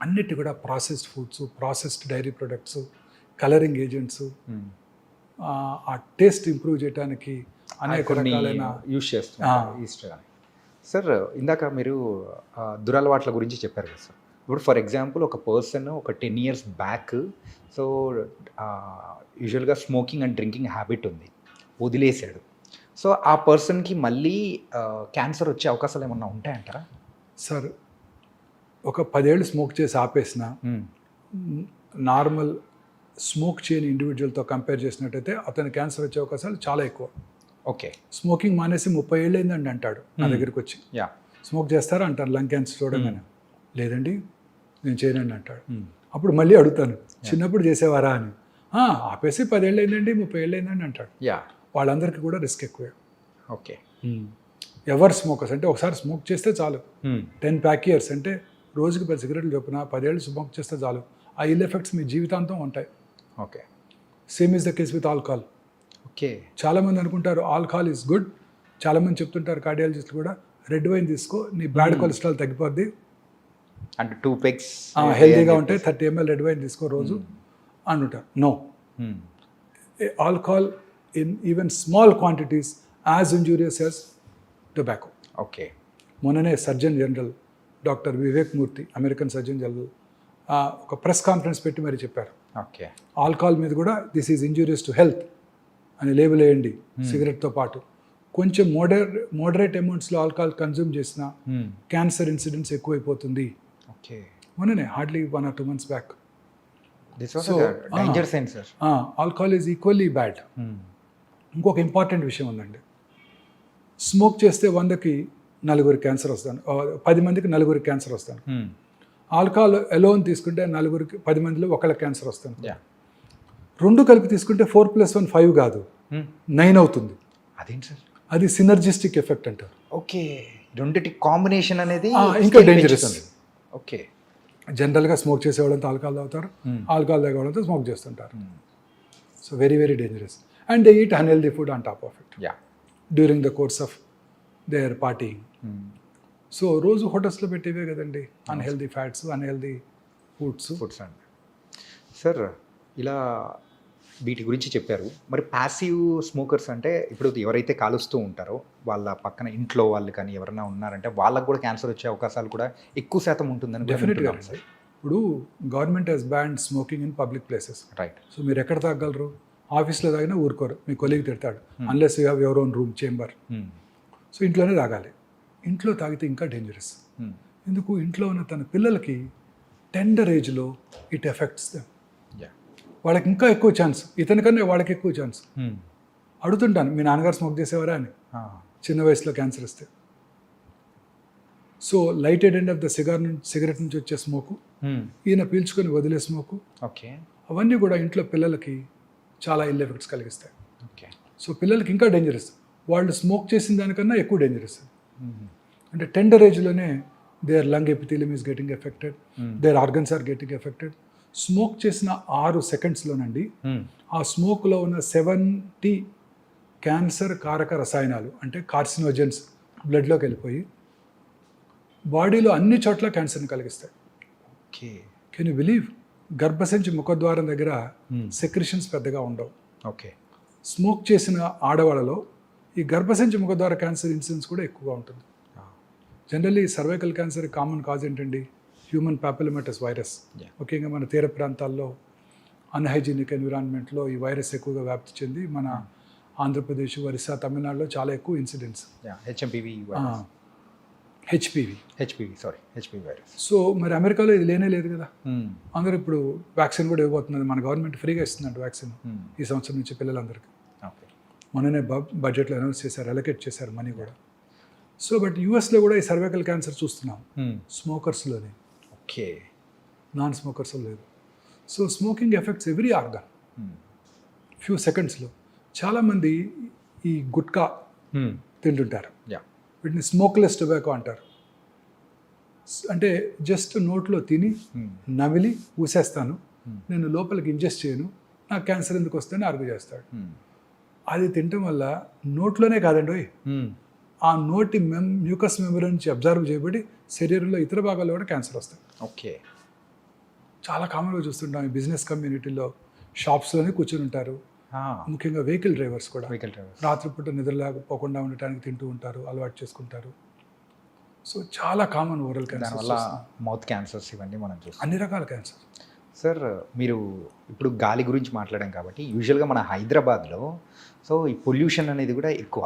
అన్నిటి కూడా processed foods, processed dairy products, colouring agents, ఆ టేస్ట్ ఇంప్రూవ్ చేయడానికి అనేక రకాలైన యూస్ చేస్తున్నారు ఈస్టర్ అని. సార్ ఇందాక మీరు దురలవాట్ల గురించి చెప్పారు కదా సార్. ఇప్పుడు ఫర్ ఎగ్జాంపుల్ ఒక పర్సన్ ఒక 10 years బ్యాక్ సో యూజువల్గా స్మోకింగ్ అండ్ డ్రింకింగ్ హ్యాబిట్ ఉంది, వదిలేశాడు. సో ఆ పర్సన్కి మళ్ళీ క్యాన్సర్ వచ్చే అవకాశాలు ఏమన్నా ఉంటాయంటారా? సార్ ఒక 10 ఏళ్ళు స్మోక్ చేసి ఆపేసిన నార్మల్ స్మోక్ చేయని ఇండివిజువల్తో కంపేర్ చేసినట్టయితే అతని క్యాన్సర్ వచ్చే అవకాశాలు చాలా ఎక్కువ. ఓకే. స్మోకింగ్ మానేసి 30 ఏళ్ళు అయిందండి అంటాడు నా దగ్గరికి వచ్చి. యా. స్మోక్ చేస్తారా అంటారు లంగ్ క్యాన్సర్ చూడగానే. లేదండి నేను చేయనండి అంటాడు. అప్పుడు మళ్ళీ అడుగుతాను చిన్నప్పుడు చేసేవారా అని. ఆపేసి 10 ఏళ్ళు అయిందండి 30 ఏళ్ళు అయిందండి అంటాడు. యా. వాళ్ళందరికీ కూడా రిస్క్ ఎక్కువే. ఓకే. ఎవరు స్మోకర్స్ అంటే ఒకసారి స్మోక్ చేస్తే చాలు 10 pack years అంటే రోజుకి 10 cigarettes చొప్పున 10 ఏళ్ళు స్మోక్ చేస్తే చాలు. ఆ ఇల్ ఎఫెక్ట్స్ మీ జీవితాంతం ఉంటాయి. Okay. Same is the case with alcohol. Okay. చాలామంది అనుకుంటారు ఆల్కహాల్ ఈజ్ గుడ్. చాలామంది చెప్తుంటారు కార్డియాలజిస్టులు కూడా రెడ్ వైన్ తీసుకో నీ బ్యాడ్ కొలెస్ట్రాల్ తగ్గిపోద్ది, అంటే 2 pegs హెల్తీగా ఉంటే 30 ml రెడ్ వైన్ తీసుకో రోజు అంటుంటారు. No, alcohol in even small quantities as injurious as tobacco. Okay. మొన్ననే surgeon general doctor Vivek Murthy, American surgeon general, ఒక ప్రెస్ కాన్ఫరెన్స్ పెట్టి మరి చెప్పారు ఓకే. ఆల్కహాల్ మీద కూడా this is injurious to health అని లేబుల్ వేయండి సిగరెట్తో పాటు. కొంచెం మోడరేట్ అమౌంట్స్లో ఆల్కహాల్ కన్జ్యూమ్ చేసిన క్యాన్సర్ ఇన్సిడెంట్స్ ఎక్కువైపోతుంది. ఓకే. మొన్ననే hardly 1 or 2 months back. This was danger sign sir. Alcohol is equally bad. ఇంకొక ఇంపార్టెంట్ విషయం ఉందండి. స్మోక్ చేస్తే 100కి 4 క్యాన్సర్ వస్తాను, 10 మందికి 4 క్యాన్సర్ వస్తాను. ఆల్కహాల్ ఎలోన్ తీసుకుంటే 10 మందిలో 1 క్యాన్సర్ వస్తాను. రెండు కలిపి తీసుకుంటే 4 + 1 5 కాదు 9 అవుతుంది. అదేంటి సార్? అది సినర్జిస్టిక్ ఎఫెక్ట్ అంటారు. ఓకే. రెండిటి కాంబినేషన్ అనేది ఇంకా డేంజరస్. ఓకే. జనరల్గా స్మోక్ చేసేవాళ్ళంతా ఆల్కహాల్ తాగుతారు, ఆల్కహాల్ తాగేవాళ్ళంతా స్మోక్ చేస్తుంటారు. So very very dangerous. And they eat unhealthy food on top of it during the course of their partying. So రోజు హోటల్స్లో పెట్టేవే కదండి అన్హెల్దీ ఫ్యాట్స్, అన్హెల్దీ ఫుడ్స్ అండి. Sir ఇలా వీటి గురించి చెప్పారు. మరి ప్యాసివ్ స్మోకర్స్ అంటే ఇప్పుడు ఎవరైతే కాలుస్తూ ఉంటారో వాళ్ళ పక్కన ఇంట్లో వాళ్ళు కానీ ఎవరైనా ఉన్నారంటే వాళ్ళకు కూడా క్యాన్సర్ వచ్చే అవకాశాలు కూడా ఎక్కువ శాతం ఉంటుందని డెఫినెట్గా. ఇప్పుడు government has ban smoking in public places. Right. So మీరు ఎక్కడ తాగలరు? ఆఫీస్లో తాగినా ఊరుకోరు, మీ కొలీగ్ తిడతాడు unless you have your own room chamber. So ఇంట్లోనే తాగాలి. ఇంట్లో తాగితే ఇంకా డేంజరస్. ఎందుకు? ఇంట్లో ఉన్న తన పిల్లలకి టెండర్ ఏజ్లో ఇట్ ఎఫెక్ట్స్ దెమ్. వాళ్ళకి ఇంకా ఎక్కువ ఛాన్స్, ఇతనికన్నా వాళ్ళకి ఎక్కువ ఛాన్స్. అడుగుతుంటాను మీ నాన్నగారు స్మోక్ చేసేవారా అని, చిన్న వయసులో క్యాన్సర్ వస్తే. So lighted end of the cigarette నుంచి వచ్చే స్మోకు, ఈయన పీల్చుకొని వదిలే స్మోకు, ఓకే, అవన్నీ కూడా ఇంట్లో పిల్లలకి చాలా ఇల్ ఎఫెక్ట్స్ కలిగిస్తాయి. ఓకే. సో పిల్లలకి ఇంకా డేంజరస్, వాళ్ళు స్మోక్ చేసిన దానికన్నా ఎక్కువ డేంజరస్. అంటే టెండర్ ఏజ్లోనే their lung epithelium is getting affected, their organs are getting affected. Smoke చేసిన 6 secondsలోనండి ఆ స్మోక్లో ఉన్న 70 క్యాన్సర్ కారక రసాయనాలు అంటే కార్సినోజెన్స్ బ్లడ్లోకి వెళ్ళిపోయి బాడీలో అన్ని చోట్ల క్యాన్సర్ని కలిగిస్తాయి. ఓకే. Can you believe? గర్భసంచి ముఖద్వారం దగ్గర సెక్రిషన్స్ పెద్దగా ఉండవు. ఓకే. స్మోక్ చేసిన ఆడవాళ్ళలో ఈ గర్భసంచి ముఖద్వార క్యాన్సర్ ఇన్సిడెన్స్ కూడా ఎక్కువగా ఉంటుంది. Generally cervical cancer common cause ఏంటండి? Human papillomatous virus. ముఖ్యంగా మన తీర ప్రాంతాల్లో అన్హైజీనిక్ ఎన్విరాన్మెంట్లో ఈ వైరస్ ఎక్కువగా వ్యాప్తి చెంది మన ఆంధ్రప్రదేశ్, ఒరిస్సా, తమిళనాడులో చాలా ఎక్కువ ఇన్సిడెంట్స్. HPV virus. సో మరి అమెరికాలో ఇది లేనే లేదు కదా. అందరూ ఇప్పుడు వ్యాక్సిన్ కూడా ఇవ్వబోతున్నది, మన గవర్నమెంట్ ఫ్రీగా ఇస్తుందంట వ్యాక్సిన్ ఈ సంవత్సరం నుంచి పిల్లలందరికీ. మొన్ననే బడ్జెట్లో అనౌన్స్ చేశారు, అలొకేట్ చేశారు మనీ కూడా. సో బట్ యూఎస్లో కూడా ఈ సర్వైకల్ క్యాన్సర్ చూస్తున్నాం స్మోకర్స్లోనే. ఓకే. నాన్ స్మోకర్స్ లేదు. So smoking effects every organ few సెకండ్స్లో. చాలామంది ఈ గుట్కా తింటుంటారు, వీటిని స్మోక్లెస్ టొబాకో అంటారు. అంటే జస్ట్ నోట్లో తిని నమిలి ఊసేస్తాను, నేను లోపలికి ఇంజెస్ట్ చేయను, నాకు క్యాన్సర్ ఎందుకు వస్తుందని ఆర్గ్యూ చేస్తాడు. అది తినటం వల్ల నోట్లోనే కాదండి, ఆ నోటి మ్యూకస్ మెమరీ నుంచి అబ్జర్వ్ చేయబడి శరీరంలో ఇతర భాగాల్లో కూడా క్యాన్సర్ వస్తాయి. ఓకే. చాలా కామన్గా చూస్తుంటాం ఈ బిజినెస్ కమ్యూనిటీలో. షాప్స్లోనే కూర్చొని ఉంటారు. ముఖ్యంగా వెహికల్ డ్రైవర్స్ కూడా వెహికల్ డ్రైవర్స్. రాత్రిపూట నిద్రలేకపోకుండా ఉండటానికి తింటూ ఉంటారు, అలవాటు చేసుకుంటారు. సో చాలా కామన్ ఓరల్ దానివల్ల క్యాన్సర్, మౌత్ క్యాన్సర్స్ ఇవన్నీ మనం చూస్తాం. అన్ని రకాల క్యాన్సర్. సార్ మీరు ఇప్పుడు గాలి గురించి మాట్లాడాం కాబట్టి యూజువల్గా మన హైదరాబాద్లో సో ఈ పొల్యూషన్ అనేది కూడా ఎక్కువ.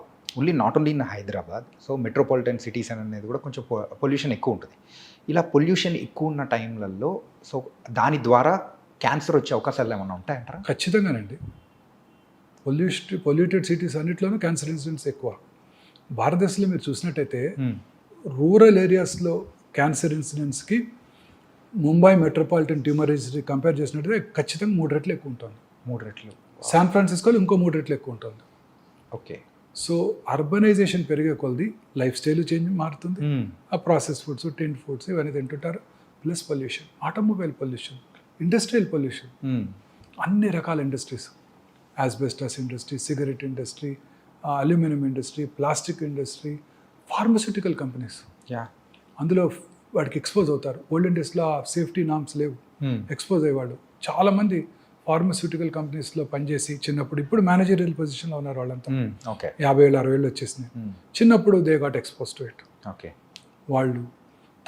Not only in Hyderabad, so metropolitan cities అనేది కూడా కొంచెం పొల్యూషన్ ఎక్కువ ఉంటుంది. ఇలా పొల్యూషన్ ఎక్కువ ఉన్న టైంలలో సో దాని ద్వారా క్యాన్సర్ వచ్చే అవకాశాలు ఏమైనా ఉంటాయంటారా? ఖచ్చితంగానండి. పొల్యూటెడ్ సిటీస్ అన్నిట్లోనూ క్యాన్సర్ ఇన్సిడెంట్స్ ఎక్కువ. భారతదేశంలో మీరు చూసినట్టయితే రూరల్ ఏరియాస్లో క్యాన్సర్ ఇన్సిడెంట్స్కి Mumbai metropolitan tumour registry compare చేసినట్టయితే ఖచ్చితంగా 3 రెట్లు ఎక్కువ ఉంటుంది. 3 రెట్లు. శాన్ ఫ్రాన్సిస్కోలో ఇంకో 3 రెట్లు ఎక్కువ ఉంటుంది. ఓకే. సో అర్బనైజేషన్ పెరిగే కొలది లైఫ్ స్టైల్ చేంజ్ మారుతుంది. ఆ ప్రాసెస్ ఫుడ్స్, టిన్ ఫుడ్స్ ఇవన్నీ తింటుంటారు. Plus pollution, automobile pollution, industrial pollution, అన్ని రకాల industries, asbestos industry, cigarette industry, aluminium industry, plastic industry, pharmaceutical companies, అందులో వాడికి ఎక్స్పోజ్ అవుతారు. ఓల్డెన్ డేస్లో ఆ సేఫ్టీ నామ్స్ లేవు, ఎక్స్పోజ్ అయ్యేవాడు. చాలామంది ఫార్మస్యూటికల్ కంపెనీస్లో పనిచేసి చిన్నప్పుడు, ఇప్పుడు మేనేజరియల్ పొజిషన్లో ఉన్నారు వాళ్ళంతా. 50 ఏళ్ళు 60 ఏళ్ళు వచ్చేసినాయి. చిన్నప్పుడు they got expose to it. Okay. వాళ్ళు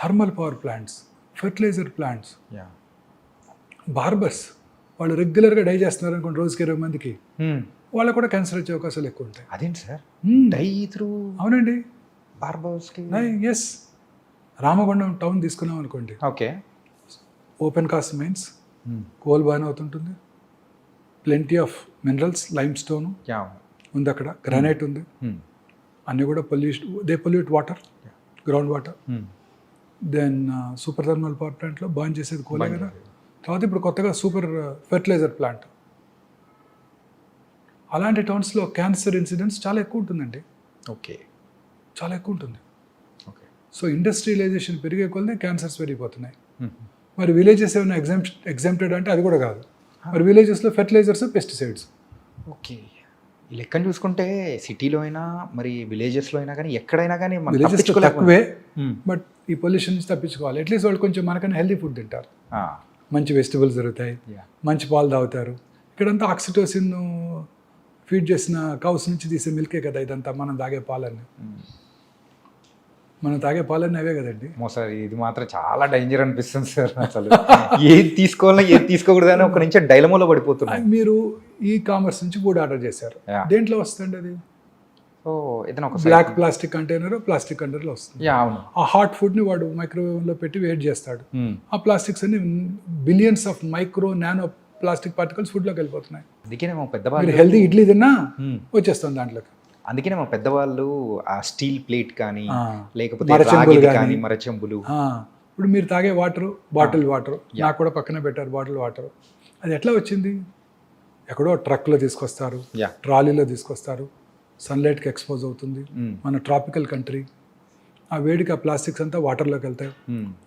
thermal power plants, fertiliser plants, barbers, వాళ్ళు రెగ్యులర్గా డై చేస్తున్నారు అనుకోండి రోజుకి 20 మందికి, వాళ్ళకు కూడా క్యాన్సర్ వచ్చే అవకాశాలు ఎక్కువ ఉంటాయి. అదేంటి సార్ డై త్రూ? అవునండి, బార్బర్స్కి. ఎస్. రామగుండం టౌన్ తీసుకున్నాం అనుకోండి, okay. Open cast mines, coal burn అవుతుంటుంది, plenty of minerals, limestone ఉంది అక్కడ, గ్రానైట్ ఉంది, అన్నీ కూడా pollute water, ground water. Then super thermal power ప్లాంట్లో బర్న్ చేసేది కోలే కదా. తర్వాత ఇప్పుడు కొత్తగా సూపర్ ఫెర్టిలైజర్ ప్లాంట్. అలాంటి టౌన్స్లో క్యాన్సర్ ఇన్సిడెంట్స్ చాలా ఎక్కువ ఉంటుందండి. ఓకే. చాలా ఎక్కువ ఉంటుంది. ఓకే. సో ఇండస్ట్రియలైజేషన్ పెరిగే కొలది క్యాన్సర్స్ పెరిగిపోతున్నాయి. మరి విలేజెస్ ఏమైనా ఎగ్జామ్టెడ్ అంటే అది కూడా కాదు. మరి విలేజెస్లో ఫెర్టిలైజర్స్, పెస్టిసైడ్స్. ఓకే. ఈ లెక్కను చూసుకుంటే సిటీలో అయినా మరి విలేజెస్లో అయినా కానీ ఎక్కడైనా కానీ విలేజెస్ తక్కువే, బట్ ఈ పొల్యూషన్ నుంచి తప్పించుకోవాలి. అట్లీస్ట్ వాళ్ళు కొంచెం మనకన్నా హెల్దీ ఫుడ్ తింటారు, మంచి వెజిటబుల్స్ దొరుకుతాయి, మంచి పాలు తాగుతారు. ఇక్కడంతా ఆక్సిటోసిన్ ఫీడ్ చేసిన కౌస్ నుంచి తీసే మిల్కే కదా ఇదంతా. మనం తాగే పాలన్నీ అవే కదండి. సార్ ఇది మాత్రం చాలా డేంజర్ అనిపిస్తుంది సార్. అసలు ఏది తీసుకోవాలన్నా ఏది తీసుకోకూడదని ఒక నుంచి డైలమాలో పడిపోతున్నాయి. మీరు ఈ కామర్స్ నుంచి ఫుడ్ ఆర్డర్ చేశారు, దేంట్లో వస్తుంది అది? ఏదైనా ఒక బ్లాక్ ప్లాస్టిక్ కంటైనర్లో వస్తుంది. అవును. ఆ హాట్ ఫుడ్ని వాడు మైక్రోవేవ్లో పెట్టి వేట్ చేస్తాడు. ఆ ప్లాస్టిక్స్ అన్ని billions of micro nano plastic particles ఫుడ్లోకి వెళ్ళిపోతున్నాయి. అందుకనే మా పెద్దవాళ్ళు హెల్దీ ఇడ్లీ తిన్నా వచ్చేస్తుంది దాంట్లోకి. అందుకనే మా పెద్దవాళ్ళు ఆ స్టీల్ ప్లేట్ కానీ లేకపోతే మరచెంబులు. ఇప్పుడు మీరు తాగే వాటర్, బాటిల్ వాటర్, నాకు కూడా పక్కన పెట్టారు బాటిల్ వాటర్. అది ఎట్లా వచ్చింది? ఎక్కడో ట్రక్లో తీసుకొస్తారు, ట్రాలీలో తీసుకొస్తారు, సన్లైట్కి ఎక్స్పోజ్ అవుతుంది. మన ట్రాపికల్ కంట్రీ, ఆ వేడికి ఆ ప్లాస్టిక్స్ అంతా వాటర్లోకి వెళ్తాయి,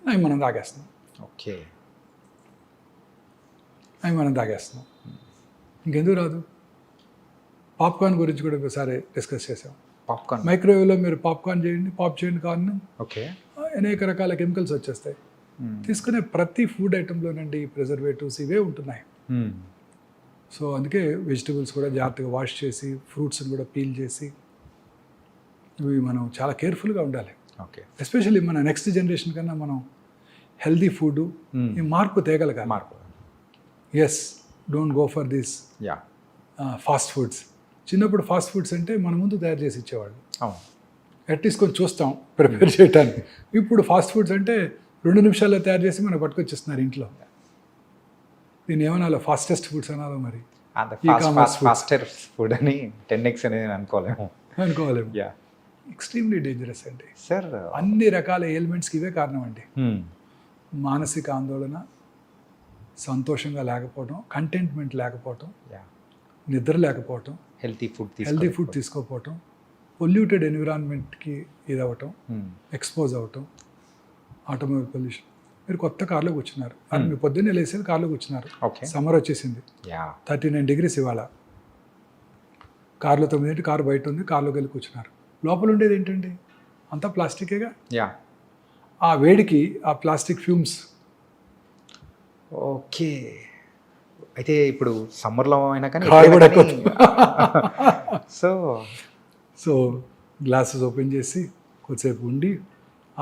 అవి మనం తాగేస్తున్నాం. ఓకే. ఇంకెందుకు రాదు? పాప్కార్న్ గురించి కూడా ఒకసారి డిస్కస్ చేసాం. పాప్కార్న్ మైక్రోవేవ్లో మీరు పాప్కార్న్ చేయండి, పాప్ చేయండి కార్న్, ఓకే, అనేక రకాల కెమికల్స్ వచ్చేస్తాయి. తీసుకునే ప్రతి ఫుడ్ ఐటెంలోనండి ప్రిజర్వేటివ్స్ ఇవే ఉంటున్నాయి. సో అందుకే వెజిటబుల్స్ కూడా జాగ్రత్తగా వాష్ చేసి, ఫ్రూట్స్ని కూడా పీల్ చేసి, ఇవి మనం చాలా కేర్ఫుల్గా ఉండాలి. ఓకే. ఎస్పెషల్లీ మన నెక్స్ట్ జనరేషన్ కన్నా మనం హెల్దీ ఫుడ్ ఈ మార్పు తేగలగాలి. Yes, don't go for this fast foods. చిన్నప్పుడు ఫాస్ట్ ఫుడ్స్ అంటే మన ముందు తయారు చేసి ఇచ్చేవాళ్ళు, అట్లీస్ట్ కొంచెం చూస్తాం ప్రిపేర్ చేయడానికి. ఇప్పుడు ఫాస్ట్ ఫుడ్స్ అంటే 2 నిమిషాల్లో తయారు చేసి మనకు పట్టుకొచ్చేస్తున్నారు ఇంట్లో. దీన్ని ఏమన్నా ఫాస్టెస్ట్ ఫుడ్స్ అనాలో మరి? ఫాస్టర్ ఫుడ్ అని 10x అనేది అనుకోలేము. ఎక్స్ట్రీమ్లీ డేంజరస్ అండి సార్. అన్ని రకాల ఎయిల్మెంట్స్కి ఇవే కారణం అండి. మానసిక ఆందోళన, సంతోషంగా లేకపోవటం, కంటెంట్మెంట్ లేకపోవటం, నిద్ర లేకపోవటం, హెల్తీ ఫుడ్ తీసుకోకపోవటం, పొల్యూటెడ్ ఎన్విరాన్మెంట్కి ఇది అవ్వటం, ఎక్స్పోజ్ అవ్వటం, ఆటోమొబైల్ పొల్యూషన్. మీరు కొత్త కార్లో కూర్చున్నారు, మీరు పొద్దున్నే లేసేది కార్లో కూర్చున్నారు, సమ్మర్ వచ్చేసింది, 39 degrees ఇవాళ. కార్లో 9 కారు బయట ఉంది, కార్లోకి వెళ్ళి కూర్చున్నారు. లోపల ఉండేది ఏంటండి? అంతా ప్లాస్టికేగా. ఆ వేడికి ఆ ప్లాస్టిక్ ఫ్యూమ్స్. ఓకే. అయితే ఇప్పుడు సమ్మర్లో అయినా కానీ కారు కూడా ఎప్పుడైనా కానీ సో సో గ్లాసెస్ ఓపెన్ చేసి కొద్దిసేపు ఉండి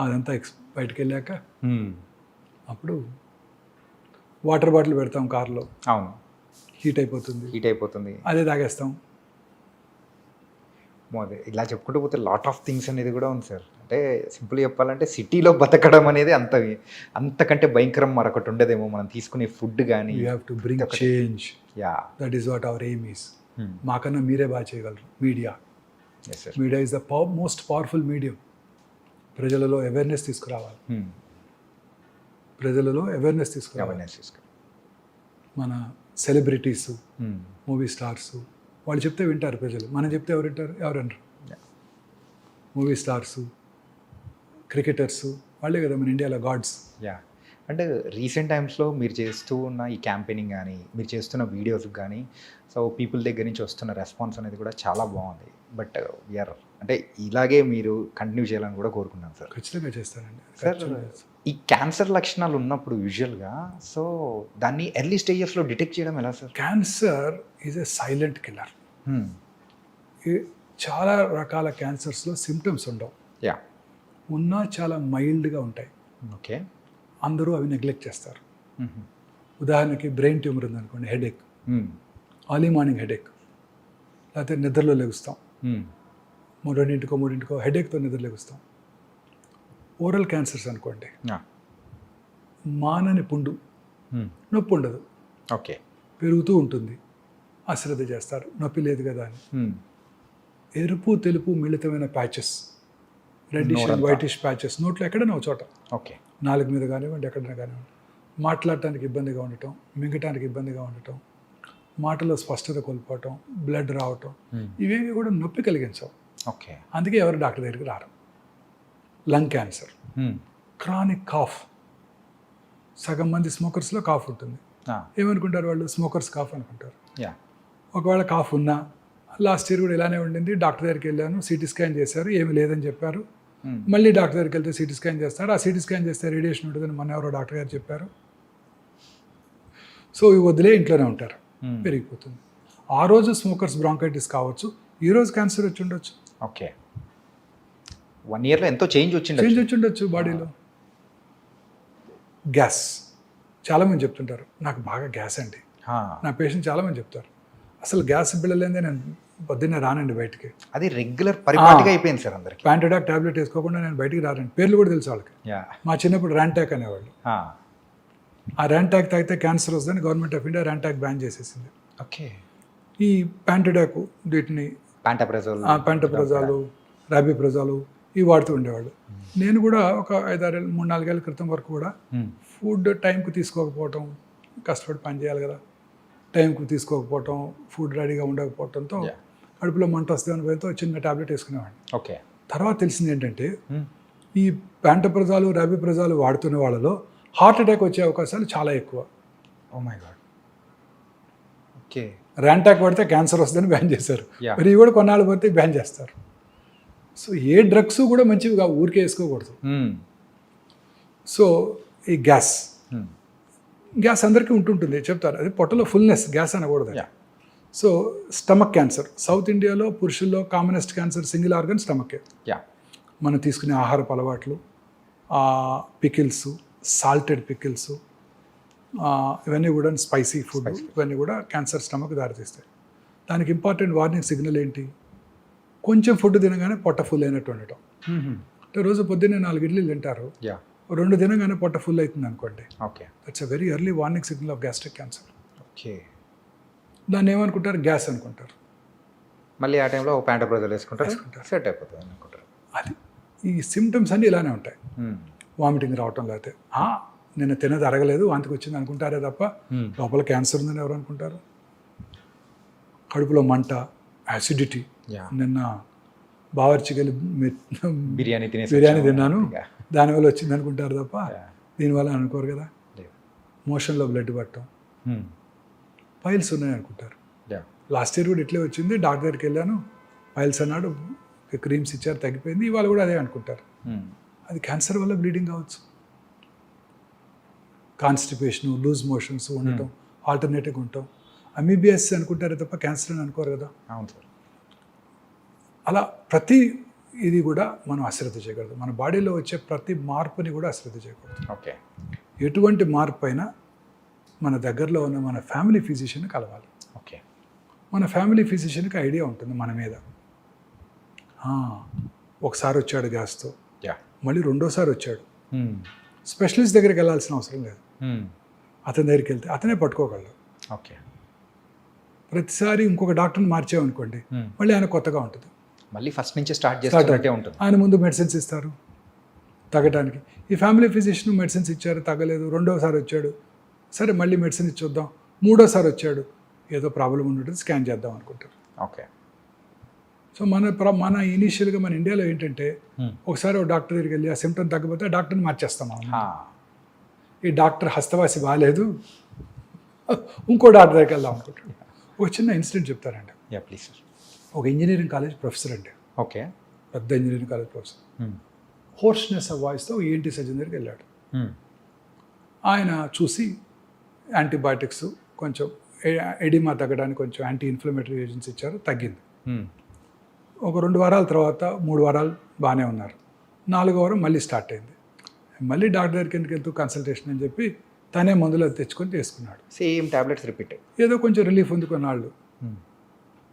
అదంతా బయటకు వెళ్ళాక అప్పుడు వాటర్ బాటిల్ పెడతాం కార్లో, అవును హీట్ అయిపోతుంది, హీట్ అయిపోతుంది. అదే తాగేస్తాం. అదే ఇలా చెప్పుకుంటూ పోతే లాట్ ఆఫ్ థింగ్స్ అనేది కూడా ఉంది సార్. అంటే సింపుల్ చెప్పాలంటే సిటీలో బతకడం అనేది అంతకంటే భయంకరం మరొకటి ఉండదేమో. మనం తీసుకునే ఫుడ్ కానీ you have to bring change, yeah that is what our aim is. మాకన్నా మీరే బాగా చేయగలరు. Media yes sir. Media is the most powerful medium. ప్రజలలో అవేర్నెస్ తీసుకురావాలి, ప్రజలలో అవేర్నెస్ తీసుకురావాలి. మన సెలబ్రిటీస్, మూవీ స్టార్స్ వాళ్ళు చెప్తే వింటారు ప్రజలు, మనం చెప్తే ఎవరు వింటారు? ఎవరన్నారు? మూవీ స్టార్స్, క్రికెటర్స్ వాళ్ళే కదా మన ఇండియాలో గాడ్స్. యా, అంటే రీసెంట్ టైమ్స్లో మీరు చేస్తూ ఉన్న ఈ క్యాంపెయినింగ్ కానీ మీరు చేస్తున్న వీడియోస్కి కానీ సో పీపుల్ దగ్గర నుంచి వస్తున్న రెస్పాన్స్ అనేది కూడా చాలా బాగుంది. బట్ వీఆర్ అంటే ఇలాగే మీరు కంటిన్యూ చేయాలని కూడా కోరుకున్నాను సార్. ఖచ్చితంగా చేస్తానండి సార్. ఈ క్యాన్సర్ లక్షణాలు ఉన్నప్పుడు యూజువల్గా సో దాన్ని ఎర్లీ స్టేజెస్లో డిటెక్ట్ చేయడం ఎలా sir? Cancer is a silent killer. చాలా రకాల క్యాన్సర్స్లో సిమ్టమ్స్ ఉండవు, యా ఉన్నా చాలా మైల్డ్గా ఉంటాయి. ఓకే, అందరూ అవి నెగ్లెక్ట్ చేస్తారు. ఉదాహరణకి బ్రెయిన్ ట్యూమర్ ఉందనుకోండి, హెడేక్, అర్లీ మార్నింగ్ హెడేక్, లేకపోతే నిద్రలో లెగుస్తాం, 2-3 హెడేక్తో నిద్ర లెగుస్తాం. ఓరల్ క్యాన్సర్స్ అనుకోండి, మానని పుండు, నొప్పి ఉండదు, ఓకే పెరుగుతూ ఉంటుంది, అశ్రద్ధ చేస్తారు, నొప్పి లేదు కదా అని. ఎరుపు తెలుపు మిళితమైన patches, reddish and whitish patches నోట్లో ఎక్కడైనా ఒక చోట, ఓకే నాలుగు మీద కానివ్వండి, ఎక్కడైనా కానివ్వండి, మాట్లాడటానికి ఇబ్బందిగా ఉండటం, మింగటానికి ఇబ్బందిగా ఉండటం, మాటలో స్పష్టత కోల్పోవటం, బ్లడ్ రావటం, ఇవేవి కూడా నొప్పి కలిగించవు. ఓకే, అందుకే ఎవరు డాక్టర్ దగ్గరికి రారు. లంగ్ క్యాన్సర్, క్రానిక్ కాఫ్, సగం మంది స్మోకర్స్లో కాఫ్ ఉంటుంది. ఏమనుకుంటారు వాళ్ళు? స్మోకర్స్ కాఫ్ అనుకుంటారు. యా, ఒకవేళ కాఫ్ ఉన్నా, లాస్ట్ ఇయర్ కూడా ఇలానే ఉండింది, డాక్టర్ దగ్గరికి వెళ్ళాను, సిటీ స్కాన్ చేశారు, ఏమి లేదని చెప్పారు. మళ్ళీ డాక్టర్ దగ్గరికి వెళ్తే సిటీ స్కాన్ చేస్తారు, ఆ సిటీ స్కాన్ చేస్తే రేడియేషన్ ఉంటుందని మన ఎవరో డాక్టర్ గారు చెప్పారు. సో ఇవి వదిలే ఇంట్లోనే ఉంటారు, పెరిగిపోతుంది. ఆ రోజు స్మోకర్స్ బ్రాంకైటిస్ కావచ్చు, ఈ రోజు క్యాన్సర్ వచ్చి ఉండొచ్చు. ఓకే, 1 yearలో ఎంతో చేంజ్ వచ్చి ఉండొచ్చు బాడీలో. గ్యాస్, చాలామంది చెప్తుంటారు నాకు బాగా గ్యాస్ అండి. నా పేషెంట్ చాలామంది చెప్తారు అసలు గ్యాస్ బిళ్ళలేదే నేను పొద్దున్నే రానండి బయటికి. అది రెగ్యులర్ పరిపాటిగా అయిపోయింది సార్ అందరికి. ప్యాంటడాక్ టాబ్లెట్ వేసుకోకుండా నేను బయటికి రానండి. పేర్లు కూడా తెలుసు వాళ్ళకి. మా చిన్నప్పుడు ర్యాంటాక్ అనేవాళ్ళు. ఆ ర్యాంటాక్ తాగితే క్యాన్సర్ వస్తుందని government of India Rantac ban చేసేసింది. ఓకే, ఈ ప్యాంటడాక్ వీటిని ప్యాంటప్రజాలు, రాబిప్రజాలు ఇవి వాడుతూ ఉండేవాళ్ళు. నేను కూడా ఒక 3-4 ఏళ్ళ క్రితం వరకు కూడా ఫుడ్ టైంకి తీసుకోకపోవటం, కష్టపడి పని చేయాలి కదా, టైంకి తీసుకోకపోవటం, ఫుడ్ రెడీగా ఉండకపోవడంతో కడుపులో మంట వస్తే అని భయంతో చిన్న టాబ్లెట్ వేసుకునేవాడిని. ఓకే, తర్వాత తెలిసింది ఏంటంటే ఈ ప్యాంటప్రజాలు, రాబిప్రజాలు వాడుతున్న వాళ్ళలో హార్ట్ అటాక్ వచ్చే అవకాశాలు చాలా ఎక్కువ. Oh my God. Okay, Rantac పడితే క్యాన్సర్ వస్తుందని బ్యాన్ చేశారు. మరి ఇవి కూడా కొన్నాళ్ళు పడితే బ్యాన్ చేస్తారు. సో ఏ డ్రగ్స్ కూడా మంచివి కావు, ఊరికే వేసుకోకూడదు. సో ఈ గ్యాస్ అందరికీ ఉంటుంటుంది, చెప్తారు అది పొట్టలో ఫుల్నెస్, గ్యాస్ అనకూడదు. సో స్టమక్ క్యాన్సర్, సౌత్ ఇండియాలో పురుషుల్లో commonest cancer single organ stomach ache. మనం తీసుకునే ఆహారపు అలవాట్లు, పికిల్స్, సాల్టెడ్ పికిల్స్, ఇవన్నీ కూడా స్పైసీ ఫుడ్, ఇవన్నీ కూడా క్యాన్సర్ స్టమక్ దారితీస్తాయి. దానికి ఇంపార్టెంట్ వార్నింగ్ సిగ్నల్ ఏంటి? కొంచెం ఫుడ్ తినగానే పొట్ట ఫుల్ అయినట్టు ఉండటం. అంటే రోజు పొద్దున్నే 4 ఇడ్లీలు తింటారు, 2 తినగానే పొట్ట ఫుల్ అవుతుంది అనుకోండి, that's a very early warning signal off gastric cancer. Okay, దాన్ని ఏమనుకుంటారు? గ్యాస్ అనుకుంటారు. మళ్ళీ ఆ టైంలో ప్యాంటప్రజాలు వేసుకుంటారు, సెట్ అయిపోతుంది అనుకుంటారు. అది ఈ సిమ్టమ్స్ అన్నీ ఇలానే ఉంటాయి. వామిటింగ్ రావటం, లేకపోతే నిన్న తినది అరగలేదు వాంతికి వచ్చింది అనుకుంటారే తప్ప లోపల క్యాన్సర్ ఉందని ఎవరు అనుకుంటారు? కడుపులో మంట, యాసిడిటీ, నిన్న బావర్చికి వెళ్ళి బిర్యానీ తిన్నాను దానివల్ల వచ్చింది అనుకుంటారు తప్ప దీనివల్ల అనుకోరు కదా. మోషన్లో బ్లడ్ పట్టడం, పైల్స్ ఉన్నాయి అనుకుంటారు. లాస్ట్ ఇయర్ కూడా ఇట్లే వచ్చింది, డాక్టర్ దగ్గరికి వెళ్ళాను, పైల్స్ అన్నాడు, క్రీమ్స్ ఇచ్చారు, తగ్గిపోయింది. ఇవాళ కూడా అదే అనుకుంటారు. అది క్యాన్సర్ వల్ల బ్లీడింగ్ కావచ్చు. కాన్స్టిపేషన్, లూజ్ మోషన్స్ ఉండటం, ఆల్టర్నేటివ్గా ఉండటం, అమీబియస్ అనుకుంటారే తప్ప క్యాన్సర్ అని అనుకోరు కదా. అవును సార్. అలా ప్రతి ఇది కూడా మనం అశ్రద్ధ చేయకూడదు. మన బాడీలో వచ్చే ప్రతి మార్పుని కూడా అశ్రద్ధ చేయకూడదు. ఓకే. ఎటువంటి మార్పు అయినా మన దగ్గరలో ఉన్న మన ఫ్యామిలీ ఫిజిషియన్ని కలవాలి. ఓకే. మన ఫ్యామిలీ ఫిజిషియన్కి ఐడియా ఉంటుంది మన మీద. ఒకసారి వచ్చాడు గ్యాస్తో, యా. మళ్ళీ రెండోసారి వచ్చాడు. స్పెషలిస్ట్ దగ్గరికి వెళ్ళాల్సిన అవసరం లేదు. అతని దగ్గరికి వెళ్తే అతనే పట్టుకోగలడు. ఓకే. ప్రతిసారి ఇంకొక డాక్టర్ని మార్చామనుకోండి, మళ్ళీ ఆయన కొత్తగా ఉంటుంది. మళ్ళీ ఫస్ట్ నుంచి స్టార్ట్ చేసినట్టే ఉంటుంది. ఆయన ముందు మెడిసిన్స్ ఇస్తారు తగ్గడానికి. ఈ ఫ్యామిలీ ఫిజిషియన్ మెడిసిన్స్ ఇచ్చారు, తగ్గలేదు. రెండోసారి వచ్చాడు, సరే మళ్ళీ మెడిసిన్ ఇచ్చొద్దాం. మూడోసారి వచ్చాడు, ఏదో ప్రాబ్లం ఉంటుంది, స్కాన్ చేద్దాం అనుకుంటారు. ఓకే. సో మన ఇనీషియల్గా మన ఇండియాలో ఏంటంటే, ఒకసారి ఒక డాక్టర్ దగ్గరికి వెళ్ళి ఆ సిమ్టమ్ తగ్గకపోతే ఆ డాక్టర్ని మార్చేస్తాం. ఈ డాక్టర్ హస్తవాసి బాగాలేదు, ఇంకో డాక్టర్ దగ్గరికి వెళ్దాం అనుకుంటాడు. ఒక చిన్న ఇన్సిడెంట్ చెప్తారండి. Yeah please sir. ఒక ఇంజనీరింగ్ కాలేజ్ ప్రొఫెసర్ అండి, ఓకే. పెద్ద engineering college professor. Hoarseness of వాయిస్తో ఏంటి సర్జన్ దగ్గరికి వెళ్ళాడు. ఆయన చూసి యాంటీబయాటిక్స్, కొంచెం ఎడిమా తగ్గడానికి కొంచెం యాంటీ ఇన్ఫ్లమేటరీ ఏజెంట్స్ ఇచ్చారు, తగ్గింది. ఒక 2 వారాల తర్వాత 3 వారాలు బాగానే ఉన్నారు. 4వ వారం మళ్ళీ స్టార్ట్ అయింది. మళ్ళీ డాక్టర్ దగ్గరికి ఎందుకు వెళ్తూ కన్సల్టేషన్ అని చెప్పి తనే మందులు తెచ్చుకొని తీసుకున్నాడు. Same tablets repeat. ఏదో కొంచెం రిలీఫ్ ఉంది, కొన్నాళ్ళు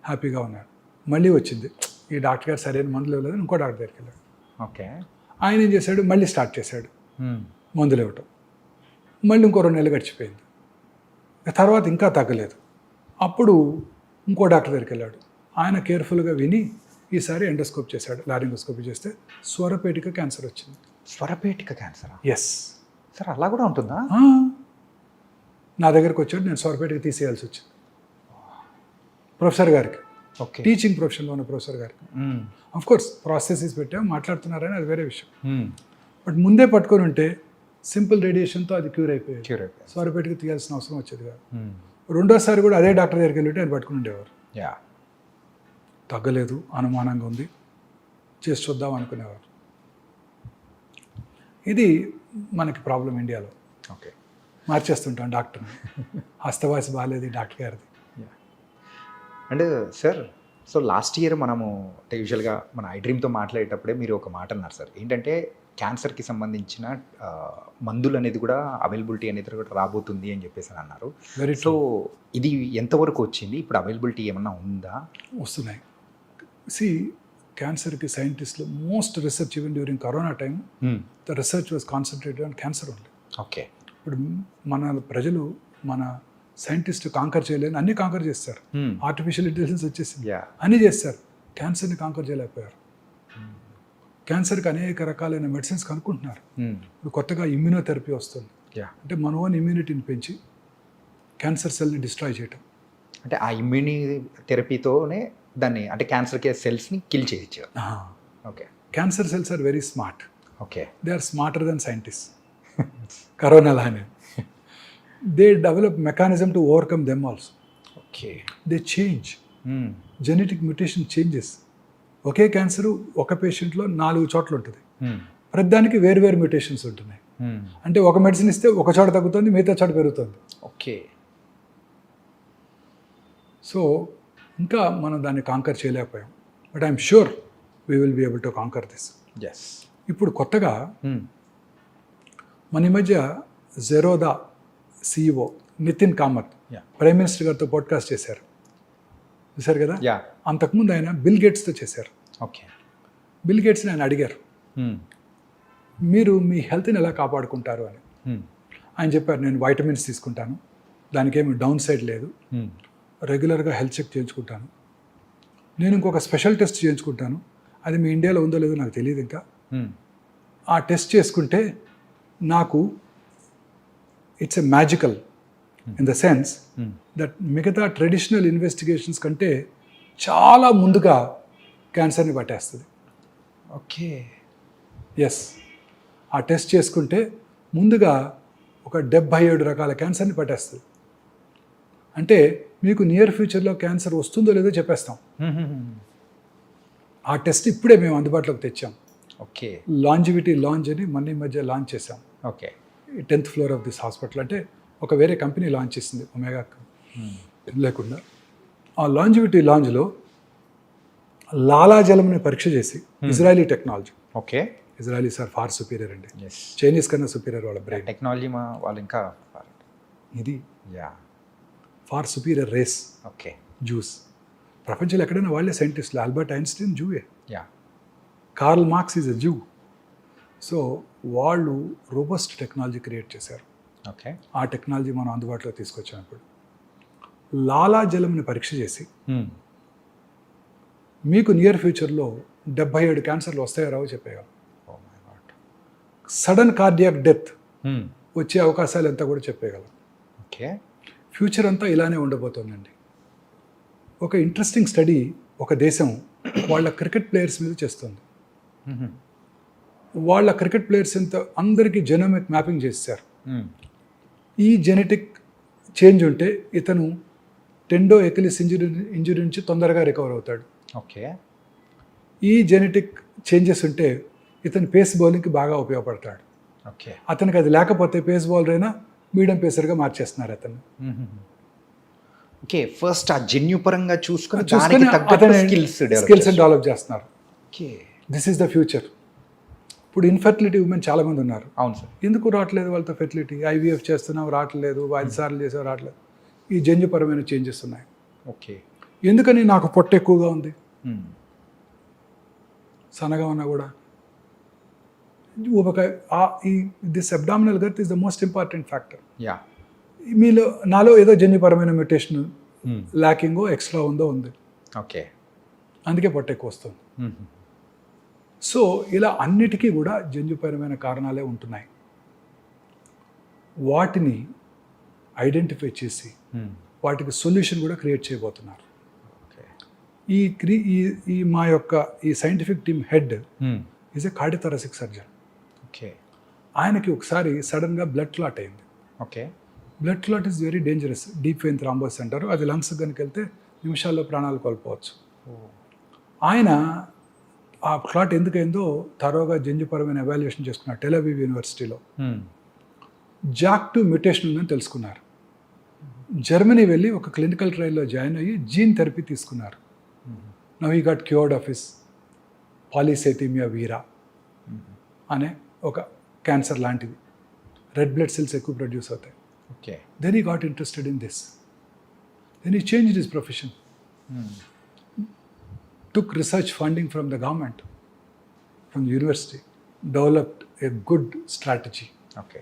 హ్యాపీగా ఉన్నాడు. మళ్ళీ వచ్చింది, ఈ డాక్టర్ గారు సరైన మందులు ఇవ్వలేదు, ఇంకో డాక్టర్ దగ్గరికి వెళ్ళాడు. ఓకే. ఆయన ఏం చేశాడు, మళ్ళీ స్టార్ట్ చేశాడు మందులు ఇవ్వటం. మళ్ళీ ఇంకో 2 నెలలు గడిచిపోయింది. తర్వాత ఇంకా తగ్గలేదు. అప్పుడు ఇంకో డాక్టర్ దగ్గరికి వెళ్ళాడు. ఆయన కేర్ఫుల్గా విని ఈసారి ఎండోస్కోప్ చేశాడు. లారింగోస్కోపీ చేస్తే స్వరపేటిక క్యాన్సర్ వచ్చింది. స్వరపేటిక క్యాన్సరా? ఎస్ సార్, అలా కూడా ఉంటుందా? నా దగ్గరికి వచ్చాడు, నేను స్వరపేటిక తీసేయాల్సి వచ్చింది. ప్రొఫెసర్ గారికి, ఓకే, టీచింగ్ ప్రొఫెషన్లో ఉన్న ప్రొఫెసర్ గారికి. ఆఫ్ కోర్స్ ప్రాసెసెస్ పెట్టాం, మాట్లాడుతున్నారని అది వేరే విషయం. బట్ ముందే పట్టుకొని ఉంటే సింపుల్ రేడియేషన్తో అది క్యూర్ అయిపోయేది. స్వరపేటిక తీయాల్సిన అవసరం వచ్చేది కాదు. రెండోసారి కూడా అదే డాక్టర్ దగ్గరికి వెళ్ళి ఆయన పట్టుకుని ఉండేవారు. యా. తగ్గలేదు, అనుమానంగా ఉంది, చేసి చూద్దాం అనుకునేవారు. ఇది మనకి ప్రాబ్లం ఇండియాలో. ఓకే. మార్చేస్తుంటాం డాక్టర్ని. హస్తవాసి బాగాలేదు డాక్టర్ గారిది. And sir, so last year మనము అంటే యూజువల్గా మన ఐ డ్రీమ్తో మాట్లాడేటప్పుడే మీరు ఒక మాట అన్నారు సార్, ఏంటంటే క్యాన్సర్కి సంబంధించిన మందులు అనేది కూడా అవైలబిలిటీ అనేది కూడా రాబోతుంది అని చెప్పేసి అన్నారు. సో ఇది ఎంతవరకు వచ్చింది? ఇప్పుడు అవైలబిలిటీ ఏమన్నా ఉందా? వస్తున్నాయి. సి, క్యాన్సర్కి సైంటిస్టులు most research even during corona time the research was concentrated on cancer only. Okay. ఇప్పుడు మన ప్రజలు, మన సైంటిస్ట్ కాంకర్ చేయలేని అన్ని కాంకర్ చేస్తారు. ఆర్టిఫిషియల్ ఇంటెలిజెన్స్ వచ్చేసింది, అన్నీ చేస్తారు. క్యాన్సర్ని కాంకర్ చేయలేకపోయారు. క్యాన్సర్కి అనేక రకాలైన మెడిసిన్స్ కనుక్కుంటున్నారు. ఇప్పుడు కొత్తగా ఇమ్యూనోథెరపీ వస్తుంది. అంటే మన ఓన్ ఇమ్యూనిటీని పెంచి క్యాన్సర్ సెల్ని డిస్ట్రాయ్ చేయటం. అంటే ఆ ఇమ్యూని థెరపీతోనే దాన్ని, అంటే క్యాన్సర్ సెల్స్ని కిల్ చేయొచ్చు. Okay. Cancer cells are very smart. Okay. They are smarter than scientist. Corona లానే they develop mechanism to overcome them also. Okay. They change genetic mutation changes. ఒకే క్యాన్సర్ ఒక పేషెంట్లో 4 చోట్ల ఉంటుంది. ప్రతిదానికి వేరు మ్యూటేషన్స్ ఉంటున్నాయి. అంటే ఒక మెడిసిన్ ఇస్తే ఒక చోట తగ్గుతుంది, మిగతా చోట పెరుగుతుంది. ఓకే. సో ఇంకా మనం దాన్ని కాంకర్ చేయలేకపోయాం. But I'm sure we will be able to conquer this. Yes. ఇప్పుడు కొత్తగా మన ఈ మధ్య Zerodha CEO Nithin Kamath prime minister గారితో పాడ్కాస్ట్ చేశారు, చూశారు కదా. అంతకుముందు ఆయన బిల్ గేట్స్తో చేశారు. ఓకే. బిల్ గేట్స్ని ఆయన అడిగారు, మీరు మీ హెల్త్ని ఎలా కాపాడుకుంటారు అని. ఆయన చెప్పారు, నేను వైటమిన్స్ తీసుకుంటాను, దానికేమి డౌన్ సైడ్ లేదు, రెగ్యులర్గా హెల్త్ చెక్ చేయించుకుంటాను, నేను ఇంకొక స్పెషల్ టెస్ట్ చేయించుకుంటాను, అది మీ ఇండియాలో ఉందో లేదో నాకు తెలియదు ఇంకా. ఆ టెస్ట్ చేసుకుంటే నాకు it's a magical in the sense that మిగతా ట్రెడిషనల్ ఇన్వెస్టిగేషన్స్ కంటే చాలా ముందుగా క్యాన్సర్ని పట్టేస్తుంది. ఓకే. ఎస్, ఆ టెస్ట్ చేసుకుంటే ముందుగా ఒక 77 రకాల క్యాన్సర్ని పట్టేస్తుంది. అంటే మీకు నియర్ ఫ్యూచర్లో క్యాన్సర్ వస్తుందో లేదో చెప్పేస్తాం. ఆ టెస్ట్ ఇప్పుడే మేము అందుబాటులోకి తెచ్చాం. ఓకే. లాంజివిటీ లాంచ్ అని మొన్న ఈ మధ్య లాంచ్ చేసాం. Okay. 10th floor of this hospital. అంటే ఒక వేరే కంపెనీ లాంచ్ చేసింది, ఒమేగా. లేకుండా ఆ లాంజివిటీ లాంజ్లో లాలాజలంని పరీక్ష చేసి Israeli technology, okay. Israelis are far superior అండి, ఎస్. చైనీస్ కన్నా సుపీరియర్ వాళ్ళ బ్రెయిన్. టెక్నాలజీ మా వాళ్ళు ఇంకా ఇది yeah. Far superior race okay. Jews. ప్రపంచంలో ఎక్కడైనా వాళ్ళే సైంటిస్టులు. ఆల్బర్ట్ ఐన్స్టీన్ జూయే, yeah. Karl Marx is a Jew. So వాళ్ళు రోబస్ట్ టెక్నాలజీ క్రియేట్ చేశారు. ఓకే. ఆ టెక్నాలజీ మనం అందుబాటులో తీసుకొచ్చినప్పుడు లాలాజలంని పరీక్ష చేసి మీకు నియర్ ఫ్యూచర్లో 77 క్యాన్సర్లు వస్తాయో రావో చెప్పేయగలం. Oh my God. Sudden cardiac death వచ్చే అవకాశాలు ఎంత కూడా చెప్పేయగలం. ఓకే. ఫ్యూచర్ అంతా ఇలానే ఉండబోతోందండి. ఒక ఇంట్రెస్టింగ్ స్టడీ ఒక దేశం వాళ్ళ క్రికెట్ ప్లేయర్స్ మీద చేస్తుంది. వాళ్ళ క్రికెట్ ప్లేయర్స్ ఎంత అందరికీ జెనోమిక్ మ్యాపింగ్ చేశారు. ఈ జెనెటిక్ చేంజ్ ఉంటే ఇతను టెండో ఎకిలిస్ ఇంజురీ నుంచి తొందరగా రికవర్ అవుతాడు. ఓకే. ఈ జెనెటిక్ చేంజెస్ ఉంటే ఇతను పేస్ బౌలింగ్కి బాగా ఉపయోగపడతాడు. ఓకే. అతనికి అది లేకపోతే పేస్ బౌలర్ అయినా మీడియం పేసర్గా మార్చేస్తున్నారు అతను. ఓకే. ఫస్ట్ ఆ జన్యు పరంగా చూసుకొని చూసుకొని అతని స్కిల్స్ డెవలప్ చేస్తున్నారు. Okay. This is the future. ఇప్పుడు ఇన్ఫర్టిలిటీ ఉమెన్ చాలామంది ఉన్నారు. అవును సార్. ఎందుకు రావట్లేదు వాళ్ళతో ఫెర్టిలిటీ? IVF చేస్తున్నాం రావట్లేదు, 5 సార్లు చేసావు రావట్లేదు. ఈ జన్యుపరమైన చేంజెస్ ఉన్నాయి. ఓకే. ఎందుకని నాకు పొట్ట ఎక్కువగా ఉంది, సన్నగా ఉన్నా కూడా ఊబకాయ. This abdominal girth is the most important factor. Yeah. మీలో నాలో ఏదో జన్యుపరమైన మ్యూటేషన్ ల్యాకింగో ఎక్స్ట్రా ఉందో ఉంది, ఓకే. అందుకే పొట్ట ఎక్కువ వస్తుంది. సో ఇలా అన్నిటికీ కూడా జన్యుపరమైన కారణాలే ఉంటున్నాయి. వాటిని ఐడెంటిఫై చేసి వాటికి సొల్యూషన్ కూడా క్రియేట్ చేయబోతున్నారు. ఈ మా యొక్క ఈ scientific team head is a cardiothoracic surgeon. Okay. ఆయనకి ఒకసారి సడన్గా బ్లడ్ క్లాట్ అయింది. Okay. Blood clot is very dangerous. Deep vein thrombosis అంటారు. అది లంగ్స్ కనుక వెళ్తే నిమిషాల్లో ప్రాణాలు కోల్పోవచ్చు. ఆయన ఆ క్లాట్ ఎందుకైందో తరోగా జన్యుపరమైన ఎవాల్యుయేషన్ చేసుకున్నారు టెల్-అవీవ్ యూనివర్సిటీలో. JAK2 మ్యూటేషన్ ఉందని తెలుసుకున్నారు. జర్మనీ వెళ్ళి ఒక క్లినికల్ ట్రయల్లో జాయిన్ అయ్యి జీన్ థెరపీ తీసుకున్నారు. Now he got cured of his polycythaemia vera అనే ఒక క్యాన్సర్ లాంటిది. రెడ్ బ్లడ్ సెల్స్ ఎక్కువ ప్రొడ్యూస్ అవుతాయి. Okay. Then he got interested in this. Then he changed his profession. Took research funding from the government, from the university, developed a good strategy, okay.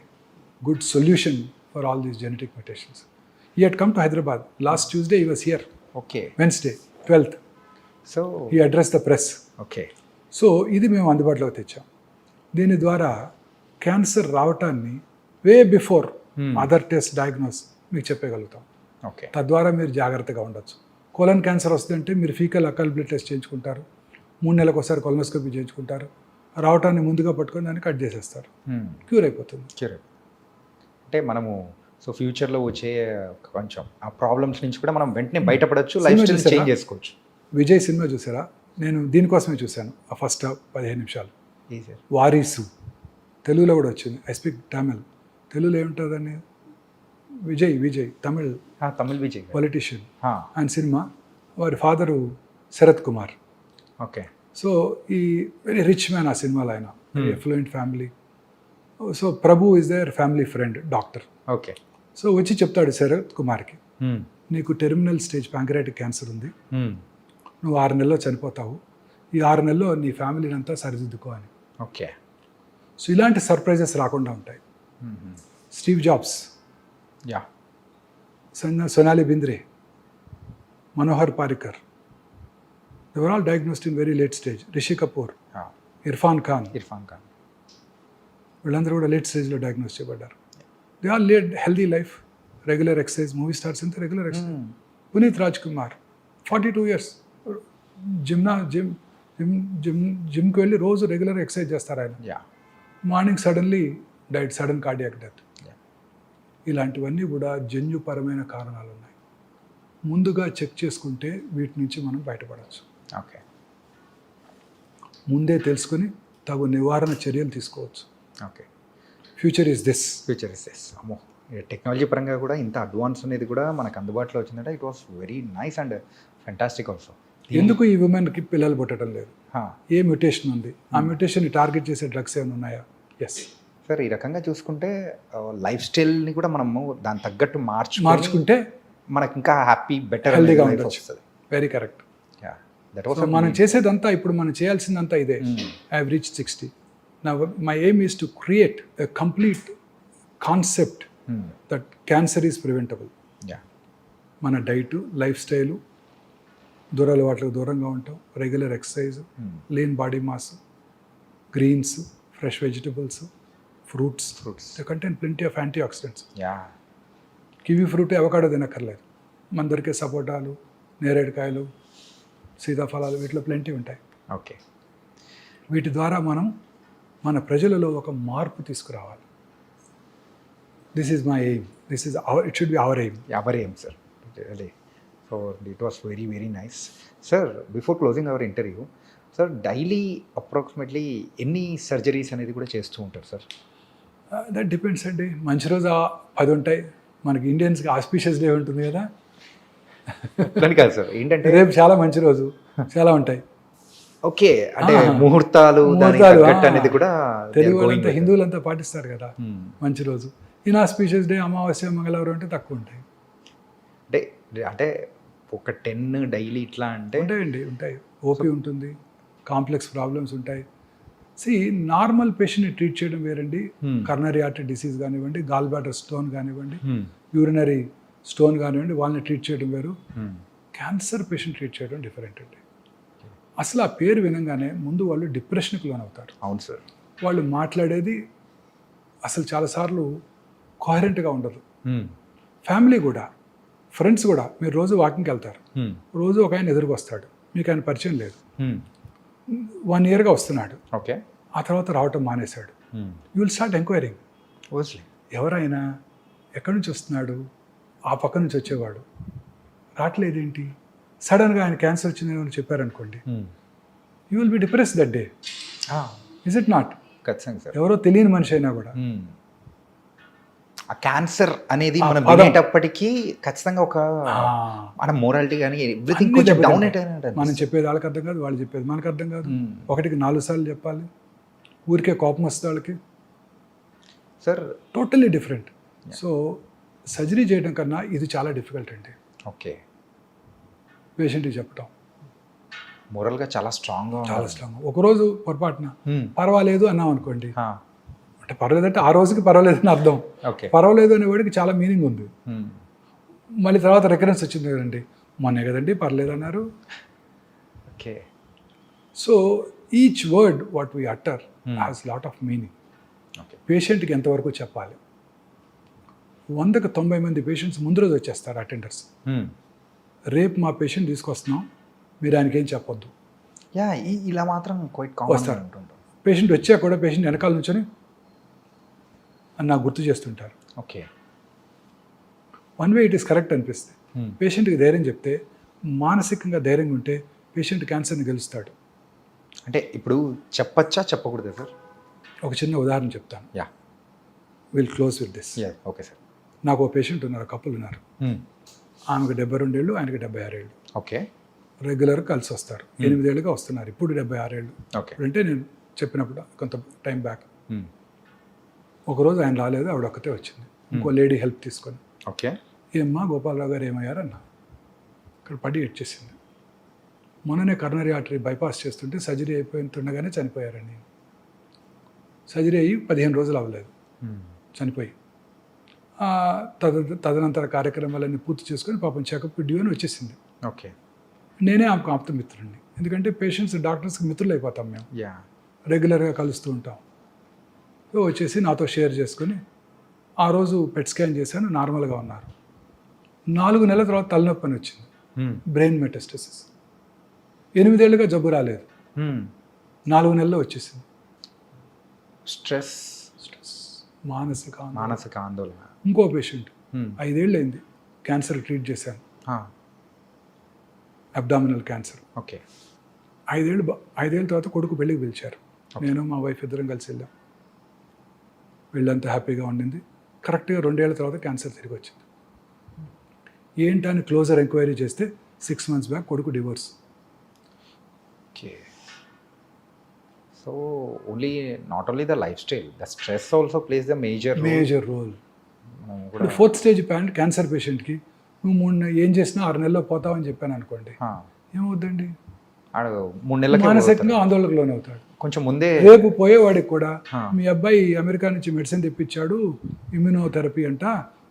good solution for all these genetic mutations. He had come to Hyderabad. Last Tuesday he was here. Okay. Wednesday, 12th. So He addressed the press. Okay. So ఇది మేము అందుబాటులోకి తెచ్చాం. దీని ద్వారా cancer రావటాన్ని way before other test diagnose మీకు చెప్పగలుగుతాం. Okay. తద్వారా మీరు జాగ్రత్తగా ఉండొచ్చు. కోలన్ క్యాన్సర్ వస్తుందంటే మీరు ఫీకల్ అకల్ బ్లడ్ టెస్ట్ చేయించుకుంటారు, 3 నెలలకు ఒకసారి కొలనోస్కోపీ చేయించుకుంటారు, రావటాన్ని ముందుగా పట్టుకొని దాన్ని కట్ చేసేస్తారు, క్యూర్ అయిపోతుంది. క్యూర్. అంటే మనము సో ఫ్యూచర్లో వచ్చే కొంచెం ఆ ప్రాబ్లమ్స్ నుంచి కూడా మనం వెంటనే బయటపడవచ్చు, లైఫ్ స్టైల్ చేంజ్ చేసుకోవచ్చు. విజయ్ సినిమా చూసారా? నేను దీనికోసమే చూశాను. ఆ ఫస్ట్ 15 నిమిషాలు సార్. వారీసు తెలుగులో కూడా వచ్చింది. I speak Tamil. తెలుగులో ఏముంటుందని విజయ్ తమిళ్ విజయ్ పొలిటీషియన్. ఆయన సినిమా, వారి father Sarath Kumar. Okay. So ఈ వెరీ రిచ్ మ్యాన్ ఆ సినిమాలో, ఆయన very affluent family. So Prabhu is their family friend, doctor. Okay. So వచ్చి చెప్తాడు శరత్ కుమార్కి, నీకు టెర్మినల్ స్టేజ్ ప్యాంక్రియాటిక్ క్యాన్సర్ ఉంది, నువ్వు 6 నెలల్లో చనిపోతావు, ఈ 6 నెలల్లో నీ ఫ్యామిలీని అంతా సరిదిద్దుకో అని. ఓకే. సో ఇలాంటి సర్ప్రైజెస్ రాకుండా ఉంటాయి. Steve Jobs, yeah, Sonali Bendre, Manohar Parrikar, they were all diagnosed in very late stage. Rishi Kapoor, Irrfan Khan వీళ్ళందరూ కూడా లేట్ స్టేజ్లో డయాగ్నోస్ చేయబడ్డారు. They all lead healthy life, regular exercise. Movie stars అంతా regular exercise. Puneeth Raj Kumar 42 years జిమ్కి వెళ్ళి రోజు రెగ్యులర్ ఎక్సర్సైజ్ చేస్తారు ఆయన. Morning suddenly diet, sudden cardiac death. ఇలాంటివన్నీ కూడా జన్యుపరమైన కారణాలు ఉన్నాయి. ముందుగా చెక్ చేసుకుంటే వీటి నుంచి మనం బయటపడవచ్చు. ఓకే. ముందే తెలుసుకొని తగు నివారణ చర్యలు తీసుకోవచ్చు. ఓకే. Future is this. అమ్మో, టెక్నాలజీ పరంగా కూడా ఇంత అడ్వాన్స్ అనేది కూడా మనకు అందుబాటులో వచ్చిందంటే it was very nice and fantastic also. ఎందుకు ఈ ఉమెన్కి పిల్లలు పుట్టడం లేదు? ఏ మ్యూటేషన్ ఉంది? ఆ మ్యూటేషన్ని టార్గెట్ చేసే డ్రగ్స్ ఏమైనా ఉన్నాయా? ఎస్ సార్, ఈ రకంగా చూసుకుంటే లైఫ్ స్టైల్ని కూడా మనము దాని తగ్గట్టు మార్చుకుంటే మనకి ఇంకా హ్యాపీ బెటర్ హెల్దీగా ఉండొచ్చు. Very correct. దట్ వాస్ మనం చేసేదంతా ఇప్పుడు మనం చేయాల్సిందంతా ఇదే. I have reach 60. నా my aim is to create a complete concept that cancer is preventable. మన డైటు, లైఫ్ స్టైలు, దురలవాట్లకు దూరంగా ఉంటాం, regular exercise, lean body mass, greens, fresh vegetables, fruits. They contain plenty of antioxidants. Kiwi fruit, avocado తినక్కర్లేదు. మన దొరికే సపోటాలు, నేరేడుకాయలు, సీతాఫలాలు, వీటిలో plenty ఉంటాయి. ఓకే. వీటి ద్వారా మనం మన ప్రజలలో ఒక మార్పు తీసుకురావాలి. This is my aim. This is our, it should be our aim. Our aim sir, really. So it was very very nice. Sir, before closing our interview, sir daily approximately ఎన్ని surgeries అనేది కూడా చేస్తూ ఉంటారు sir? That depends అండి. మంచి రోజు 10 ఉంటాయి. మనకి ఇండియన్స్కి ఆస్పీషియస్ డే ఉంటుంది కదా. దాని కాదు సార్, ఏంటంటే రేపు చాలా మంచి రోజు, చాలా ఉంటాయి. ఓకే, అంటే ముహూర్తాలు అనేది కూడా తెలుగు వాళ్ళంతా, హిందువులంతా పాటిస్తారు కదా మంచి రోజు. ఇన్ఆస్పీషియస్ డే, అమావాస్య, మంగళవారం అంటే తక్కువ ఉంటాయి. అంటే అంటే ఒక 10 డైలీ ఇట్లా అంటే ఉంటాయండి, ఉంటాయి. ఓపీ ఉంటుంది, కాంప్లెక్స్ ప్రాబ్లమ్స్ ఉంటాయి. నార్మల్ పేషెంట్ని ట్రీట్ చేయడం వేరండి. కర్నరీ ఆర్టరీ డిసీజ్ కానివ్వండి, గాల్ బ్లాడర్ స్టోన్ కానివ్వండి, యూరినరీ స్టోన్ కానివ్వండి, వాళ్ళని ట్రీట్ చేయడం వేరు. క్యాన్సర్ పేషెంట్ ట్రీట్ చేయడం డిఫరెంట్ అండి. అసలు ఆ పేరు వినంగానే ముందు వాళ్ళు డిప్రెషన్కి లోనవుతారు. అవును సార్. వాళ్ళు మాట్లాడేది అసలు చాలాసార్లు కోహరెంట్గా ఉండదు. ఫ్యామిలీ కూడా, ఫ్రెండ్స్ కూడా. మీరు రోజు వాకింగ్కి వెళ్తారు, రోజు ఒక ఆయన ఎదురుకు వస్తాడు, మీకు ఆయన పరిచయం లేదు, 1 yearగా వస్తున్నాడు, ఓకే, ఆ తర్వాత రావటం మానేశాడు. You will start enquiring. ఎవరైనా ఎక్కడి నుంచి వస్తున్నాడు? ఆ పక్క నుంచి వచ్చేవాడు, రావట్లేదేంటి? సడన్గా ఆయన క్యాన్సర్ వచ్చిందని అని చెప్పారనుకోండి, you will be depress that day. Is it not? ఖచ్చితంగా సార్. ఎవరో తెలియని మనిషి అయినా కూడా ఆ క్యాన్సర్ అనేది మనం వినేటప్పటికీ ఖచ్చితంగా ఒక మన మోరాలిటీ కానీ ఎవ్రీథింగ్ కొంచెం డౌన్ అయిపోయినట్టు. మనం చెప్పేది వాళ్ళకి అర్థం కాదు, వాళ్ళు చెప్పేది మనకు అర్థం కాదు. ఒకటికి 4 సార్లు చెప్పాలి. ఊరికే కోపం వస్తే వాళ్ళకి sir totally different. So surgery చేయడం కన్నా ఇది చాలా డిఫికల్ట్ అండి. ఓకే. పేషెంట్కి చెప్పడం మోరల్గా చాలా స్ట్రాంగ్. ఒకరోజు పొరపాటున పర్వాలేదు అన్నాం అనుకోండి, అంటే పర్వాలేదంటే ఆ రోజుకి పర్వాలేదని అర్థం. పర్వాలేదు అనే వాడికి చాలా మీనింగ్ ఉంది. మళ్ళీ తర్వాత రికరెన్స్ వచ్చింది కదండి, మొన్నే కదండి పర్లేదు అన్నారు. Okay. So each word what we utter has lot of meaning. పేషెంట్కి ఎంతవరకు చెప్పాలి? 100కి 90 మంది పేషెంట్స్ ముందు రోజు వచ్చేస్తారు అటెండర్స్. రేపు మా పేషెంట్ తీసుకొస్తున్నాం, మీరు ఆయనకి ఏం చెప్పొద్దు. ఇలా మాత్రం వస్తారు. పేషెంట్ వచ్చాక కూడా పేషెంట్ వెనకాల నుంచొని అని నాకు గుర్తు చేస్తుంటారు. Okay. One way it is correct అనిపిస్తుంది. పేషెంట్కి ధైర్యం చెప్తే, మానసికంగా ధైర్యంగా ఉంటే పేషెంట్ క్యాన్సర్ని గెలుస్తాడు. అంటే ఇప్పుడు చెప్పచ్చా చెప్పకూడదు సార్? ఒక చిన్న ఉదాహరణ చెప్తాను. Will close with this. Okay sir. నాకు ఒక పేషెంట్ ఉన్నారు, కపుల్ ఉన్నారు. ఆమెకు 72 ఏళ్ళు, ఆయనకి 76 ఏళ్ళు. ఓకే. రెగ్యులర్గా కలిసి వస్తారు. 8 ఏళ్ళుగా వస్తున్నారు. ఇప్పుడు 76 ఏళ్ళు. అంటే నేను చెప్పినప్పుడు కొంత టైం బ్యాక్. ఒకరోజు ఆయన రాలేదు, ఆవిడ ఒక్కతే వచ్చింది, ఇంకో లేడీ హెల్ప్ తీసుకొని. ఓకే. ఏమ్మా గోపాలరావు గారు ఏమయ్యారన్నా? ఇక్కడ పడి ఎడ్చేసింది. మొన్ననే కర్నరీ ఆర్టరీ బైపాస్ చేస్తుంటే సర్జరీ అయిపోతుండగానే చనిపోయారండి. సర్జరీ అయ్యి 15 రోజులు అవ్వలేదు, చనిపోయి. తదనంతర కార్యక్రమాలన్నీ పూర్తి చేసుకొని పాపం చెకప్ డ్యూ అని వచ్చేసింది. ఓకే. నేనే ఆమెకు ఆప్త మిత్రుడిని, ఎందుకంటే పేషెంట్స్ డాక్టర్స్కి మిత్రులు అయిపోతాం మేము, రెగ్యులర్గా కలుస్తూ ఉంటాం. సో వచ్చేసి నాతో షేర్ చేసుకొని, ఆ రోజు పెట్ స్కాన్ చేశాను, నార్మల్గా ఉన్నారు. 4 నెలల తర్వాత తలనొప్పి అని వచ్చింది, బ్రెయిన్ మెటాస్టసిస్. 8 ఏళ్ళుగా జబ్బు రాలేదు, 4 నెలల్లో వచ్చేసింది. స్ట్రెస్, మానసిక ఆందోళన. ఇంకో పేషెంట్ 5 ఏళ్ళు అయింది, క్యాన్సర్ ట్రీట్ చేశాను, అబ్డామినల్ క్యాన్సర్. ఓకే. 5 ఏళ్ళ తర్వాత కొడుకు పెళ్ళికి పిలిచారు. నేను మా వైఫ్ ఇద్దరం కలిసి వెళ్ళాం. వీళ్ళంతా హ్యాపీగా ఉండింది. కరెక్ట్గా 2 ఏళ్ల తర్వాత క్యాన్సర్ తిరిగి వచ్చింది. ఏంటని క్లోజర్ ఎంక్వైరీ చేస్తే 6 months బ్యాక్ కొడుకు divorce. Okay. So not only the lifestyle, the stress also plays the major role. ఇప్పుడు 4th stage క్యాన్సర్ పేషెంట్కి నువ్వు ఏం చేసినా 6 నెలల్లో పోతావని చెప్పాను అనుకోండి, ఏమవుద్దండి, 3 నెలలకి మానసికంగా ఆందోళనకు లోనవుతాడు. కొంచెం ముందే రేపు పోయేవాడికి కూడా మీ అబ్బాయి అమెరికా నుంచి మెడిసిన్ తెప్పించాడు, ఇమ్యూనోథెరపీ అంట,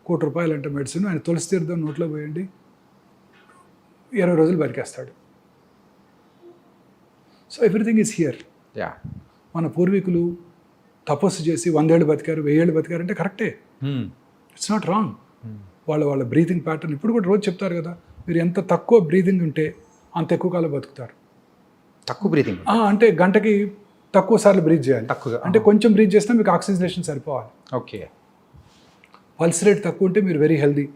₹1 కోటి అంట మెడిసిన్, ఆయన తులసి తీర్థం నోట్లో పోయండి 20 రోజులు బతికేస్తాడు. So everything is here. Yeah, మన పూర్వీకులు తపస్సు చేసి 100 ఏళ్ళు బతికారు, 1000 ఏళ్ళు బతికారంటే కరెక్టే, ఇట్స్ నాట్ రాంగ్. వాళ్ళ బ్రీతింగ్ ప్యాటర్న్ ఇప్పుడు కూడా రోజు చెప్తారు కదా, మీరు ఎంత తక్కువ బ్రీతింగ్ ఉంటే అంత ఎక్కువ కాలం బతుకుతారు. తక్కువ బ్రీతింగ్ అంటే గంటకి తక్కువ సార్లు బ్రీత్ చేయాలి. తక్కువగా అంటే కొంచెం బ్రీత్ చేస్తే మీకు ఆక్సిజనేషన్ సరిపోవాలి. ఓకే. పల్స్ రేట్ తక్కువ ఉంటే మీరు వెరీ హెల్దీ.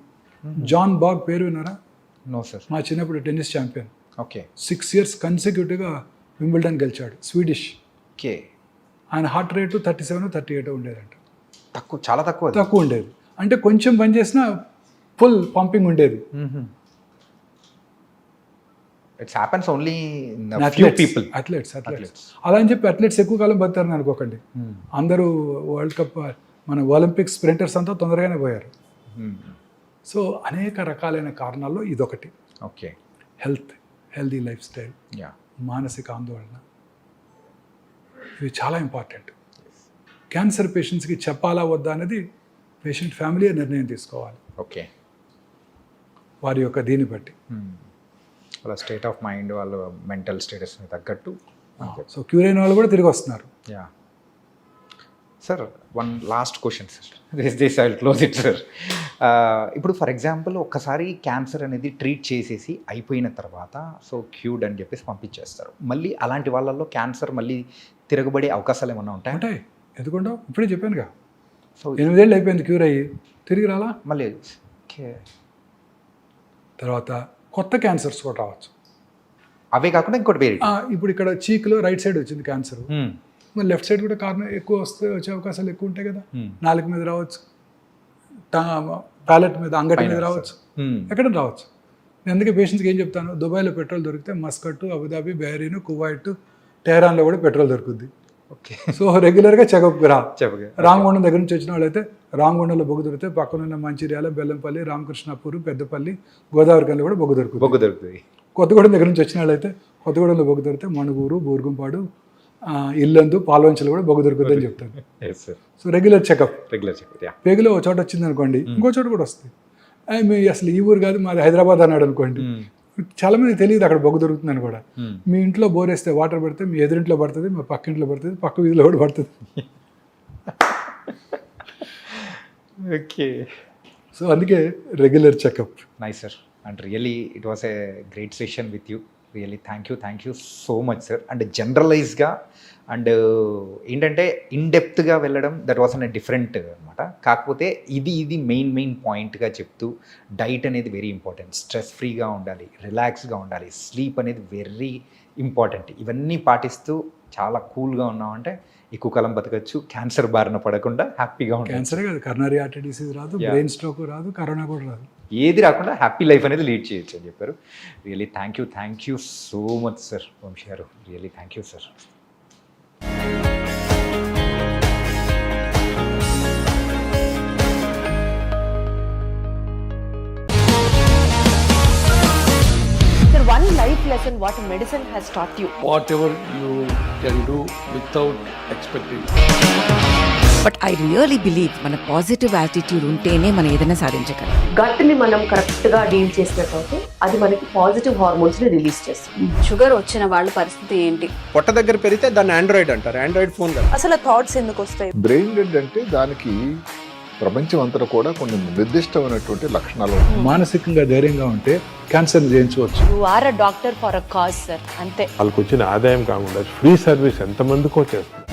జాన్ బాగ్ పేరు విన్నారా? No sir. మా చిన్నప్పుడు టెన్నిస్ ఛాంపియన్, ఓకే. 6 years కన్సిక్యూటివ్గా వింబుల్డన్ గెలిచాడు, స్వీడిష్. ఓకే. ఆయన హార్ట్ రేటు 37, 38 ఉండేదంట. తక్కువ, చాలా తక్కువ. తక్కువ ఉండేది అంటే కొంచెం పని చేసినా ఫుల్ పంపింగ్ ఉండేది. It's happens only in few people. Athletes అలా అని చెప్పి అథ్లెట్స్ ఎక్కువ కాలం బతారని అనుకోకండి. అందరూ వరల్డ్ కప్ మన ఒలింపిక్స్ స్ప్రింటర్స్ అంతా తొందరగానే పోయారు. సో అనేక రకాలైన కారణాల్లో ఇదొకటి. Okay. Healthy life style, yeah, మానసిక ఆందోళన, ఇవి చాలా ఇంపార్టెంట్. క్యాన్సర్ పేషెంట్స్కి చెప్పాలా వద్దా అనేది పేషెంట్ ఫ్యామిలీ నిర్ణయం తీసుకోవాలి. ఓకే. వారి యొక్క దీన్ని బట్టి. వాళ్ళ స్టేట్ ఆఫ్ మైండ్, వాళ్ళ మెంటల్ స్టేటస్ని తగ్గట్టు. సో క్యూర్ అయిన వాళ్ళు కూడా తిరిగి వస్తున్నారు. Yeah sir, one last question sir, this I will close it sir. ఇప్పుడు ఫర్ ఎగ్జాంపుల్ ఒక్కసారి క్యాన్సర్ అనేది ట్రీట్ చేసేసి అయిపోయిన తర్వాత సో క్యూర్డ్ అని చెప్పేసి పంపించేస్తారు. మళ్ళీ అలాంటి వాళ్ళల్లో క్యాన్సర్ మళ్ళీ తిరగబడే అవకాశాలు ఏమన్నా ఉంటాయి? ఉంటాయి, ఎందుకుంటో ఇప్పుడే చెప్పానుగా. సో 8 ఏళ్ళు అయిపోయింది క్యూర్ అయ్యి, తిరిగి రాలా మళ్ళీ. ఓకే. తర్వాత కొత్త క్యాన్సర్స్ కూడా రావచ్చు. అవే కాకుండా ఇంకోటి వేరే. ఇప్పుడు ఇక్కడ చీక్లో రైట్ సైడ్ వచ్చింది క్యాన్సర్, మరి లెఫ్ట్ సైడ్ కూడా కారణం ఎక్కువ వచ్చే అవకాశాలు ఎక్కువ ఉంటాయి కదా. నాలుగు మీద రావచ్చు, ప్యాలెట్ మీద, అంగటి మీద రావచ్చు, ఎక్కడ రావచ్చు. నేను అందుకే పేషెంట్స్కి ఏం చెప్తాను, దుబాయ్లో పెట్రోల్ దొరికితే మస్కట్, అబుదాబి, బహ్రీన్, కువైట్, టెహరాన్లో కూడా పెట్రోల్ దొరుకుద్ది. ఓకే. సో రెగ్యులర్గా చెకప్కి రా. చెప్పగా రామగుండం దగ్గర నుంచి వచ్చిన వాళ్ళైతే రామగుండంలో బొగ్గు దొరికితే పక్కనున్న మంచిర్యాల, బెల్లంపల్లి, రామకృష్ణాపూర్, పెద్దపల్లి, గోదావరికల్లో కూడా బొగ్గు దొరుకుతుంది. కొత్తగూడెం దగ్గర నుంచి వచ్చిన వాళ్ళైతే కొత్తగూడెంలో బొగ్గు దొరికితే మణుగూరు, బూర్గుంపాడు, ఇల్లందు, పాల్వంచలు కూడా బొగ్గు దొరుకుతుంది అని చెప్తాను. So regular checkup. పేగులో ఒక చోట వచ్చింది అనుకోండి, ఇంకో చోట కూడా వస్తుంది. మీ అసలు ఈ ఊరు కాదు, మాది హైదరాబాద్ అన్నాడు అనుకోండి, చాలా మంది తెలియదు అక్కడ బొగ్గు దొరుకుతుందని కూడా. మీ ఇంట్లో బోర్ వేస్తే వాటర్ పడితే మీ ఎదురింట్లో పడుతుంది, మా పక్క ఇంట్లో పడుతుంది, పక్క వీధిలో కూడా పడుతుంది. ఓకే. సో అందుకే regular checkup. Nice sir, and really it was a great session with you. Really thank you so much sir. And జనరలైజ్గా అండ్ ఏంటంటే ఇన్డెప్త్గా వెళ్ళడం, దట్ వాస్ అన్ డిఫరెంట్ అనమాట. కాకపోతే ఇది మెయిన్ పాయింట్గా చెప్తూ, డైట్ అనేది వెరీ ఇంపార్టెంట్, స్ట్రెస్ ఫ్రీగా ఉండాలి, రిలాక్స్గా ఉండాలి, స్లీప్ అనేది వెరీ ఇంపార్టెంట్. ఇవన్నీ పాటిస్తూ చాలా కూల్గా ఉన్నామంటే ఎక్కువ కాలం బతకచ్చు, క్యాన్సర్ బారిన పడకుండా హ్యాపీగా ఉంటాం. క్యాన్సరే కాదు, కరోనరీ హార్ట్ డిసీజ్ రాదు, బ్రెయిన్ స్ట్రోక్ రాదు, కరోనా కూడా రాదు, ఏది రాకుండా హ్యాపీ లైఫ్ అనేది లీడ్ చేయొచ్చు అని చెప్పారు. Really thank you so much sir Vamsi garu. Really thank you sir. One life lesson what medicine has taught you. Whatever you can do without expecting. But I really believe మన positive attitude ఉంటేనే మనం ఏదైనా సాధించగలం. గట్ని మనం కరెక్ట్గా డీల్ చేసినట్లయితే అది మనకి పాజిటివ్ హార్మోన్స్ని రిలీజ్ చేస్తుంది. షుగర్ వచ్చిన వాళ్ళ పరిస్థితి ఏంటి? పొట్ట దగ్గర పెరిగితే దాన్ని ఆండ్రాయిడ్ అంటారు, ఆండ్రాయిడ్ ఫోన్ కదా. అసలు థాట్స్ ఎందుకు వస్తాయి? బ్రెయిన్ డెడ్ అంటే దానికి ప్రపంచం అంతా కూడా కొన్ని నిర్దిష్టమైనటువంటి లక్షణాలు ఉన్నాయి. మానసికంగా ధైర్యంగా ఉంటే క్యాన్సర్ జయించవచ్చు. You are a doctor for a cause sir, అంతే. వాళ్ళకి వచ్చిన ఆదాయం కాకుండా ఫ్రీ సర్వీస్ ఎంతమందికో చేస్తుంది.